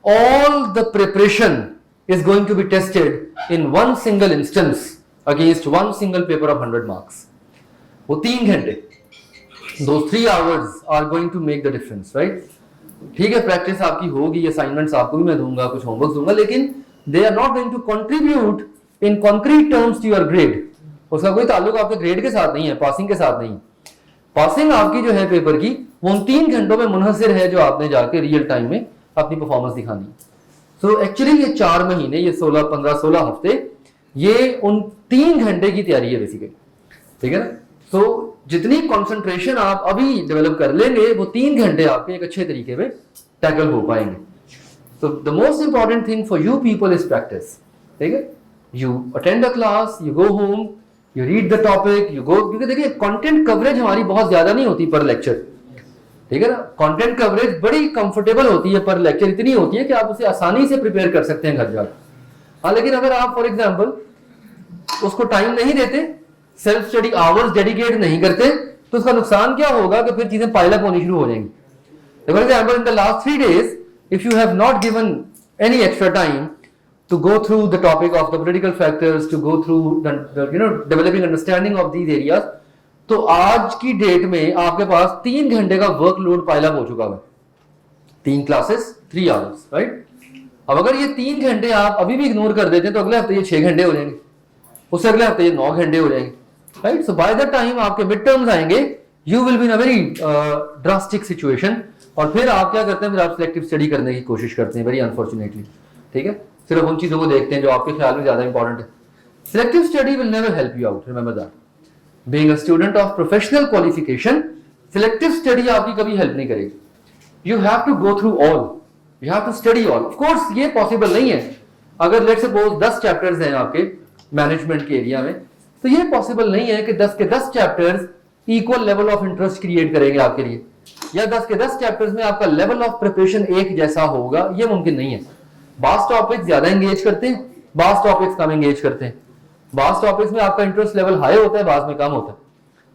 [SPEAKER 1] all the preparation is going to be tested in one single instance against one single paper of 100 marks. वो 3 घंटे, those 3 hours are going to make the difference, right? ठीक है, practice आपकी होगी, assignments आपको भी मैं दूंगा, कुछ होमवर्क दूंगा, लेकिन they are not going to contribute in concrete terms to your grade. उसका कोई ताल्लुक आपके ग्रेड के साथ नहीं है, पासिंग के साथ नहीं। पासिंग आपकी जो है पेपर की वो उन 3 घंटों में मुनहसर है जो आपने जाके रियल टाइम में अपनी परफॉर्मेंस दिखानी। सो एक्चुअली ये 4 महीने, ये 16 हफ्ते, ये उन 3 घंटे की तैयारी है बेसिकली, ठीक है ना। सो जितनी कंसंट्रेशन आप अभी डेवलप कर लेंगे वो 3 घंटे आपके एक अच्छे तरीके में टैकल हो पाएंगे। So the most important thing for you people is practice, ठीक है। You attend the class, you go home, you read the topic, you go, क्योंकि देखिए कंटेंट कवरेज हमारी बहुत ज्यादा नहीं होती पर लेक्चर, ठीक है ना। कंटेंट कवरेज बड़ी कंफर्टेबल होती है पर लेक्चर, इतनी होती है कि आप उसे आसानी से प्रिपेयर कर सकते हैं घर जाकर। हाँ, लेकिन अगर आप फॉर एग्जांपल उसको टाइम नहीं देते, सेल्फ स्टडी आवर्स डेडिकेट नहीं करते, तो उसका नुकसान क्या होगा कि फिर चीजें पाइल अप होनी शुरू हो जाएंगी। For example in the last 3 days if you have not given any extra time to go through the topic of the political factors, to go through the developing understanding of these areas, तो आज की date में आपके पास 3 घंटे का workload pile up हो चुका है। 3 क्लासेस 3 आवर्स, राइट। अब अगर ये 3 घंटे आप अभी भी इग्नोर कर देते हैं तो अगले हफ्ते ये 6 घंटे हो जाएंगे, उससे अगले हफ्ते ये 9 घंटे हो जाएंगे, right. So by the time आपके मिड टर्म्स आएंगे you will be in a very drastic situation, और फिर आप क्या करते हैं, फिर आप सिलेक्टिव स्टडी करने की कोशिश करते हैं, वेरी अनफॉर्चुनेटली, ठीक है। सिर्फ उन चीजों को देखते हैं जो आपके ख्याल में ज्यादा इंपॉर्टेंट है। Selective study will never help you out, remember that. Being a student of professional qualification, selective study आपकी कभी हेल्प नहीं करेगी। You have to go through all, you have to study all. Of course ये possible नहीं है, अगर let's suppose 10 chapters हैं आपके मैनेजमेंट के एरिया में, तो ये पॉसिबल नहीं है कि 10 के 10 chapters equal level of interest create करेंगे आपके लिए, या 10 के 10 चैप्टर्स में आपका लेवल ऑफ प्रिपरेशन एक जैसा होगा, ये मुमकिन नहीं है। बास टॉपिक्स ज्यादा एंगेज करते हैं, बास टॉपिक्स कम एंगेज करते हैं, बास टॉपिक्स में आपका इंटरेस्ट लेवल हाई होता है, बास में कम होता है,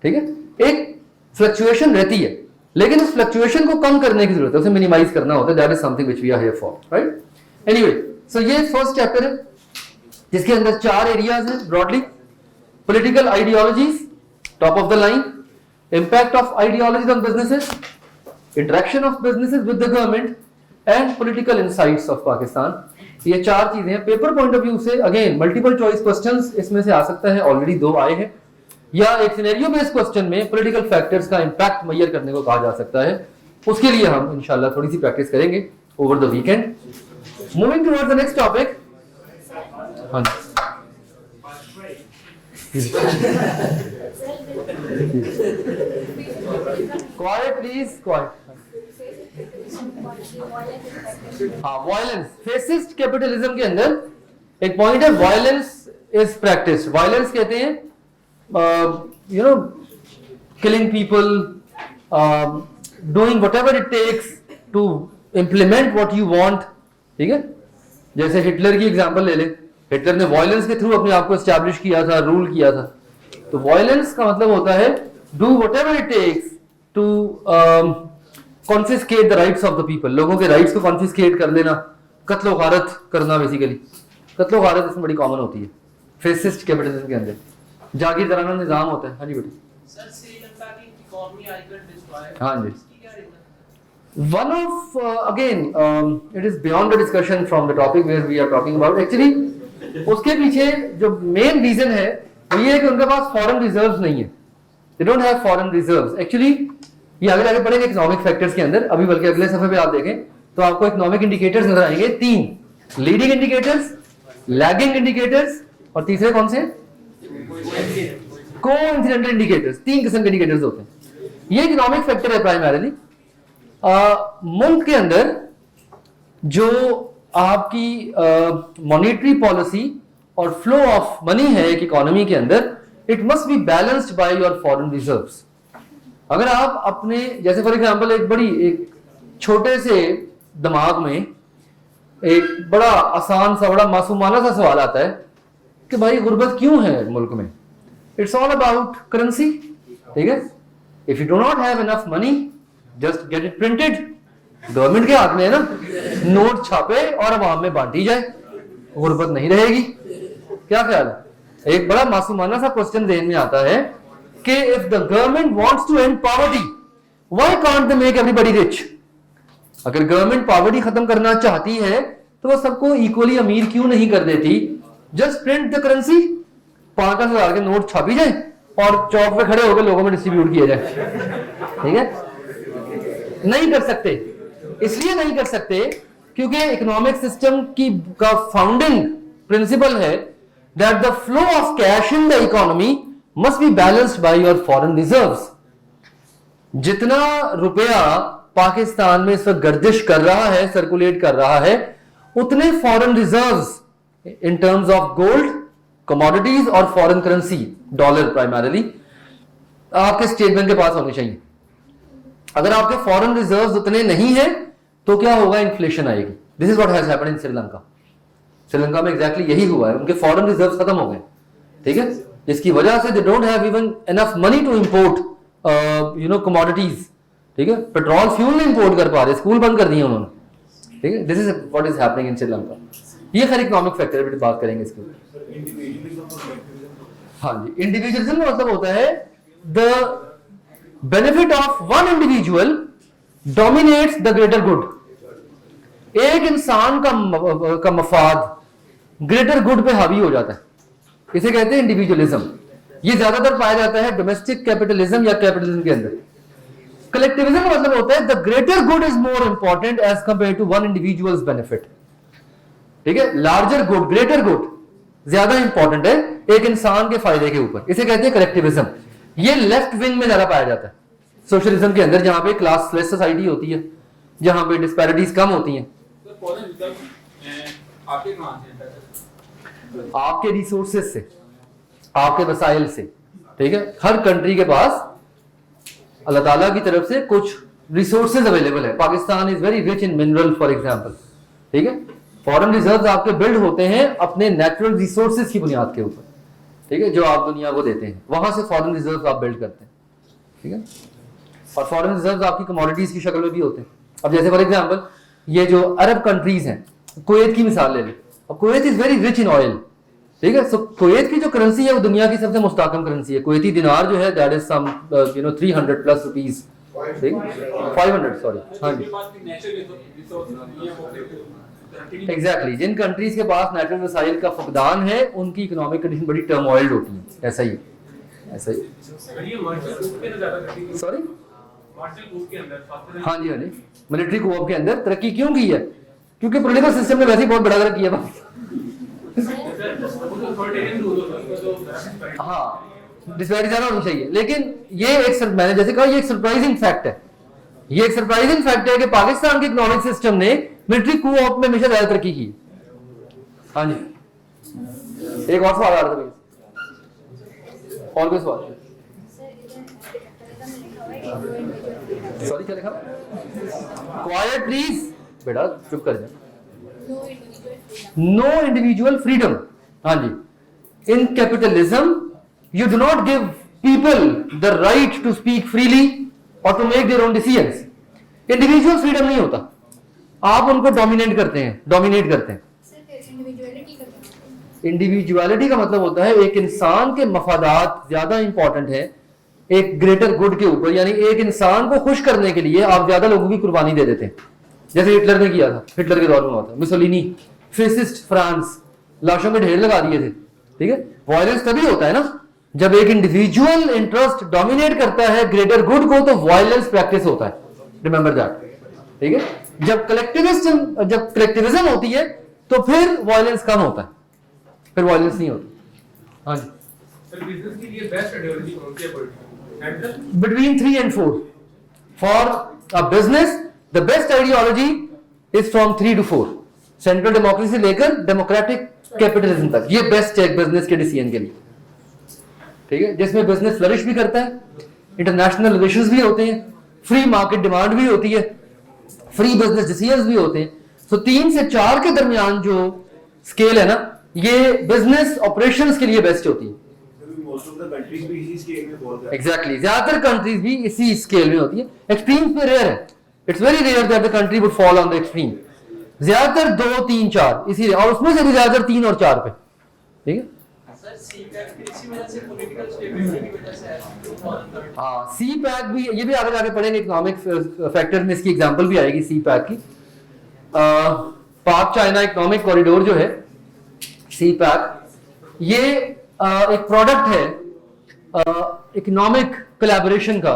[SPEAKER 1] ठीक है। एक फ्लक्चुएशन रहती है, लेकिन उस फ्लक्चुएशन को कम करने की जरूरत है, उसे मिनिमाइज करना होता है। That is something which we are here for, right. Anyway, so ये फर्स्ट चैप्टर है जिसके अंदर 4 एरियाज हैं broadly. Political ideologies, top of the line, impact of ideologies on businesses, interaction of businesses with the government and political insights of Pakistan. ये 4 चीजें हैं। Paper point of view से again multiple choice questions इसमें से आ सकता है, already 2 आए हैं, या एक सिनेरियो बेस्ड क्वेश्चन में पॉलिटिकल फैक्टर्स का इंपैक्ट मेजर करने को कहा जा सकता है। उसके लिए हम इंशाल्लाह थोड़ी सी प्रैक्टिस करेंगे over the weekend. Moving towards the next topic. हाँ क्वाइट प्लीज, क्वाइट। हाँ, वायलेंस, फेसिस्ट कैपिटलिज्म के अंदर एक पॉइंट है, वायलेंस इज प्रैक्टिस। वायलेंस कहते हैं you know killing people, doing whatever it takes to implement what you want, ठीक है। जैसे हिटलर की एग्जांपल ले ले, हिटलर ने वायलेंस के थ्रू अपने आप को एस्टैब्लिश किया था, रूल किया था। तो वायलेंस का मतलब होता है do whatever it takes to confiscate the rights of the people, लोगों के राइट्स को कॉन्फिस्केट कर लेना, कत्लो गारत करना। बेसिकली कत्लो गारत इसमें बड़ी कॉमन होती है फेसिस्ट कैपिटलिज्म के अंदर, जागीरदाराना निजाम होता है। हाँ जी बेटी।
[SPEAKER 2] सर, श्रीलंका की इकोनॉमी आजकल डिस्ट्रॉय है,
[SPEAKER 1] हाँ जी।
[SPEAKER 2] इसकी क्या reason?
[SPEAKER 1] One of again it is beyond the discussion from the topic where we are talking about. Actually उसके पीछे जो मेन रीजन है वो ये है कि उनके पास फॉरेन रिजर्व्स नहीं है, they don't have foreign reserves. Actually ये आगे आगे पढ़ेंगे इकोनॉमिक फैक्टर्स के अंदर, अभी बल्कि अगले सफे पे आप देखें तो आपको इकोनॉमिक इंडिकेटर्स नजर आएंगे 3 लीडिंग इंडिकेटर्स, लैगिंग इंडिकेटर्स, और तीसरे कौन से? Coincidental indicators. 3 किस्म के इंडिकेटर्स होते हैं। ये इकोनॉमिक फैक्टर है प्राइमरीली। मुल्क के अंदर जो आपकी मॉनेटरी पॉलिसी और फ्लो ऑफ मनी है एक इकोनॉमी के अंदर, it must be balanced by your foreign reserves. अगर आप अपने, जैसे फॉर एग्जांपल एक छोटे से दिमाग में एक बड़ा आसान सा, बड़ा मासूमाना सा सवाल आता है कि भाई गुर्बत क्यों है मुल्क में? इट्स ऑल अबाउट करेंसी, ठीक है? If you do not have enough money, just get it printed. Government के हाथ में है ना, नोट छापे और अवाम में बांटी जाए, गुर्बत नहीं रहेगी। क्या ख्याल है? एक बड़ा मासूमाना सा क्वेश्चन ज़हन में आता है कि if the government wants to end poverty, why can't they make everybody rich? अगर गवर्नमेंट पॉवर्टी खत्म करना चाहती है तो वो सबको इक्वली अमीर क्यों नहीं कर देती? जस्ट प्रिंट द करेंसी, 5,000 के नोट छापी जाए और चौक पे खड़े होकर लोगों में डिस्ट्रीब्यूट किए जाए, ठीक है? नहीं कर सकते। इसलिए नहीं कर सकते क्योंकि इकोनॉमिक सिस्टम की का फाउंडिंग प्रिंसिपल है that the flow of cash in the economy must be balanced by your foreign reserves. जितना रुपया पाकिस्तान में इस वक्त गर्दिश कर रहा है, सर्कुलेट कर रहा है, उतने foreign reserves in terms of gold, commodities और फॉरेन करेंसी, डॉलर प्राइमरीली, आपके स्टेट बैंक के पास होने चाहिए। अगर आपके फॉरेन रिजर्व्स उतने नहीं है तो क्या होगा? इन्फ्लेशन आएगी। This is what has happened in Sri Lanka. Sri Lanka में एग्जैक्टली यही हुआ है, उनके फॉरेन रिजर्व्स खत्म हो गए, ठीक है? जिसकी वजह से they don't have even enough money to import commodities, ठीक है? पेट्रोल फ्यूल नहीं इंपोर्ट कर पा रहे, स्कूल बंद कर दिए उन्होंने, ठीक है? This is what is happening in Sri Lanka. ये खैर इकोनॉमिक फैक्टर पे बात करेंगे इसके ऊपर। हाँ जी, इंडिविजुअलिज्म का मतलब होता है the benefit of one individual dominates the greater good. एक इंसान का मफाद ग्रेटर गुड पे हावी हो जाता है, इसे कहते हैं इंडिविजुअलिज्म। ये ज्यादातर पाया जाता है डोमेस्टिक कैपिटलिज्म या कैपिटलिज्म के अंदर। कलेक्टिविज्म का मतलब होता है the greater good is more important as compare to one individuals benefit, ठीक है? लार्जर गुड, ग्रेटर गुड ज्यादा इंपॉर्टेंट है एक इंसान के फायदे के ऊपर, इसे कहते हैं कलेक्टिविज्म। ये लेफ्ट विंग में ज्यादा पाया जाता है, सोशलिज्म के अंदर, जहां पे क्लासलेस सोसाइटी होती है, जहां पे डिस्पैरिटीज कम होती हैं। आपके रिसोर्सेज से, आपके वसाइल से, ठीक है? हर कंट्री के पास अल्लाह ताला की तरफ से कुछ रिसोर्सेज अवेलेबल है। Pakistan is very rich in mineral for example, ठीक है? फॉरेन रिजर्व्स आपके बिल्ड होते हैं अपने नेचुरल रिसोर्सेज की बुनियाद के ऊपर, ठीक है? जो आप दुनिया को देते हैं, वहां से फॉरेन रिजर्व्स आप बिल्ड करते हैं, ठीक है? और फॉरेन रिजर्व्स आपकी कमोडिटीज की शक्ल में भी होते हैं। अब जैसे फॉर एग्जांपल ये जो अरब कंट्रीज हैं, कुवैत की मिसाल ले लें। अब Kuwait is very rich in oil, ठीक है? सो कुवैत की जो करेंसी है वो दुनिया की सबसे मुस्तहकम करेंसी है। कुवैती दिनार जो है that is some 300 plus rupees, ठीक है? 500 सॉरी, हाँ जी, एग्जैक्टली। जिन कंट्रीज के पास नेचुरल वसाइल का फुकदान है उनकी इकोनॉमिक कंडीशन बड़ी टर्मोइल्ड होती है। ऐसा ही ऐसा ही सॉरी, हाँ जी, हाँ जी, मिलिट्री कोऑप के अंदर तरक्की क्यों की है? क्योंकि पॉलिटिकल सिस्टम ने वैसे ही बहुत बड़ा तरक्की किया। हाँ, डिस्पैरिटी ज्यादा होनी चाहिए, लेकिन ये एक, मैंने जैसे कहा, ये एक सरप्राइजिंग फैक्ट है। ये एक सरप्राइजिंग फैक्ट है कि पाकिस्तान के इकोनॉमिक सिस्टम ने मिलिट्री कोऑप में हमेशा ज्यादा तरक्की की। हाँ जी, एक और सवाल आ रहा था, और कोई सवाल? सॉरी, क्या लिखा? क्वाइट प्लीज, बेटा चुप कर जा। No individual freedom. हाँ जी, in capitalism you do not give people the right to speak freely और to make their own decisions. Individual freedom नहीं होता, आप उनको डोमिनेट करते हैं। इंडिविजुअलिटी का मतलब होता है एक इंसान के मफादात ज्यादा इंपॉर्टेंट है एक ग्रेटर गुड के ऊपर, यानी एक इंसान को खुश करने के लिए आप ज्यादा लोगों की कुर्बानी दे देते हैं, जैसे हिटलर ने किया था। हिटलर के दौर में हुआ था, मुसोलिनी, फेसिस्ट फ्रांस, लाशों के ढेर लगा दिए थे, ठीक है? वायलेंस तभी होता है ना जब एक इंडिविजुअल इंटरेस्ट डोमिनेट करता है ग्रेटर गुड को, तो वायलेंस प्रैक्टिस होता है। रिमेंबर दैट, ठीक है? जब कलेक्टिविज्म होती है तो फिर वायलेंस कम होता है, फिर वायलेंस नहीं होती। हाँ जी,
[SPEAKER 3] सर बिजनेस के लिए बेस्ट आइडियोलॉजी कौन सी है?
[SPEAKER 1] between 3 and 4 for a business the best ideology is from 3 to 4 central democracy से लेकर डेमोक्रेटिक कैपिटलिज्म तक, ये बेस्ट है एक बिजनेस के डिसीजन के लिए, ठीक है, जिसमें बिजनेस फ्लरिश भी करता है, इंटरनेशनल रिलेशंस भी होते हैं, फ्री मार्केट डिमांड भी होती है, फ्री बिजनेस डिसीजंस भी होते हैं। तो 3 से 4 के दरमियान जो स्केल है ना, ये बिजनेस ऑपरेशंस के लिए बेस्ट होती है। एग्जैक्टली, ज्यादातर कंट्रीज भी इसी स्केल में होती है, एक्सट्रीम्स पे रेयर है, it's very rare that the country would fall on the extreme, ज्यादातर 2, 3, 4 इसी, और उसमें से भी ज्यादातर 3 और 4 पे, ठीक है।
[SPEAKER 2] सर सीपैक भी इसी वजह से पॉलिटिकल स्टेबिलिटी की वजह से है।
[SPEAKER 1] हाँ, सी पैक भी, ये भी आगे जाके पढ़ेंगे, इकोनॉमिक फैक्टर में इसकी एग्जांपल भी आएगी सी पैक की। पाक चाइना इकोनॉमिक कॉरिडोर जो है सी पैक, ये एक प्रोडक्ट है इकोनॉमिक कोलैबोरेशन का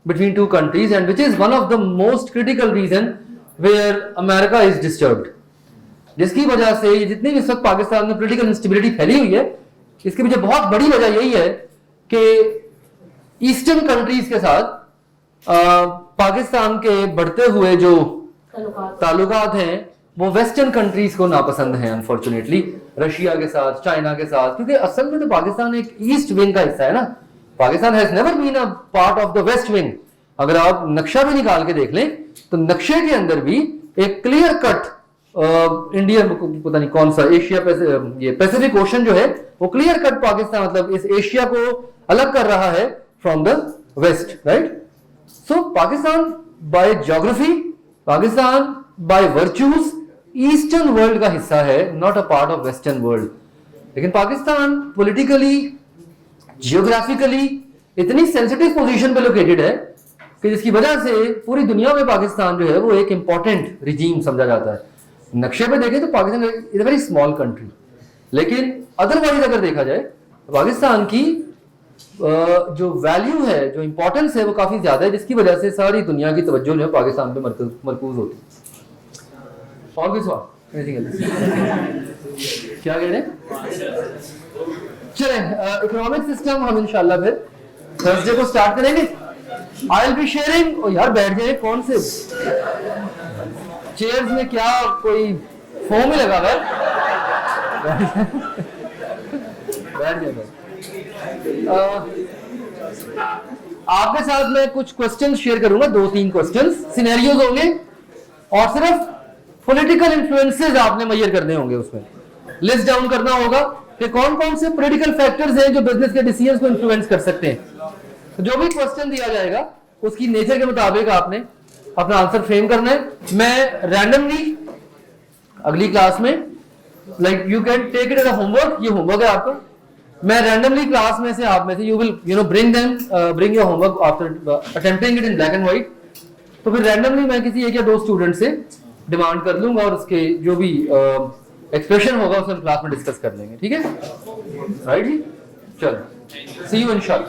[SPEAKER 1] between 2 countries and which is one of the most critical reason where America is disturbed, जिसकी वजह से ये जितनी भी इस वक्त पाकिस्तान में पॉलिटिकल इंस्टेबिलिटी फैली हुई है, इसके पीछे बहुत बड़ी वजह यही है कि ईस्टर्न कंट्रीज के साथ पाकिस्तान के बढ़ते हुए जो ताल्लुकात हैं वो वेस्टर्न कंट्रीज को नापसंद हैं, अनफॉर्चुनेटली रशिया के साथ, चाइना के साथ, क्योंकि असल में तो पाकिस्तान एक ईस्ट विंग का हिस्सा है ना, Pakistan has never been a part of the west wing. अगर आप नक्शा भी निकाल के देख लें तो नक्शे के अंदर भी एक क्लियर कट इंडिया, पता नहीं कौन सा एशिया ये पैसिफिक ओशन जो है वो क्लियर कट पाकिस्तान, मतलब इस एशिया को अलग कर रहा है from the west, right. So Pakistan by geography, Pakistan by virtues eastern world का हिस्सा है, not a part of western world. लेकिन पाकिस्तान पॉलिटिकली, जियोग्राफिकली इतनी सेंसिटिव पोजीशन पे लोकेटेड है कि जिसकी वजह से पूरी दुनिया में पाकिस्तान जो है वो एक इंपॉर्टेंट रिजीम समझा जाता है। नक्शे पे देखें तो Pakistan is a very small country, लेकिन अदरवाइज अगर देखा जाए तो पाकिस्तान की जो वैल्यू है, जो इंपॉर्टेंस है वो काफी ज्यादा है, जिसकी वजह से सारी दुनिया की तवज्जो जो है पाकिस्तान पे मरकूज होती है। और कोई सवाल? क्या कह रहे हैं? चले, इकोनॉमिक सिस्टम हम इंशाल्लाह फिर थर्सडे को स्टार्ट करेंगे। I will be sharing. ओ यार बैठ जाए, कौन से चेयर्स में क्या कोई फोम ही लगा हुआ है? बैठ जाए। आपके साथ मैं कुछ क्वेश्चंस शेयर करूंगा, 2-3 क्वेश्चंस, सिनेरियोज होंगे और सिर्फ पॉलिटिकल इन्फ्लुएंसेस आपने मेजर करने होंगे, उसमें लिस्ट डाउन करना होगा कि कौन कौन से पॉलिटिकल फैक्टर्स हैं जो बिजनेस के डिसीजंस को इन्फ्लुएंस कर सकते हैं। तो जो भी क्वेश्चन दिया जाएगा उसकी नेचर के मुताबिक आपने अपना आंसर फ्रेम करना है। मैं रैंडमली अगली क्लास में, like you can take it as a homework, ये होमवर्क है आपका, मैं रैंडमली क्लास में से आप में से you will bring your homework after attempting it in black and white. तो फिर रैंडमली मैं किसी 1 या 2 स्टूडेंट से डिमांड कर लूंगा और उसके जो भी एक्सप्रेशन होगा उसे हम क्लास में डिस्कस कर लेंगे, ठीक है? राइट जी, चलो, सी यू इंशाल्लाह।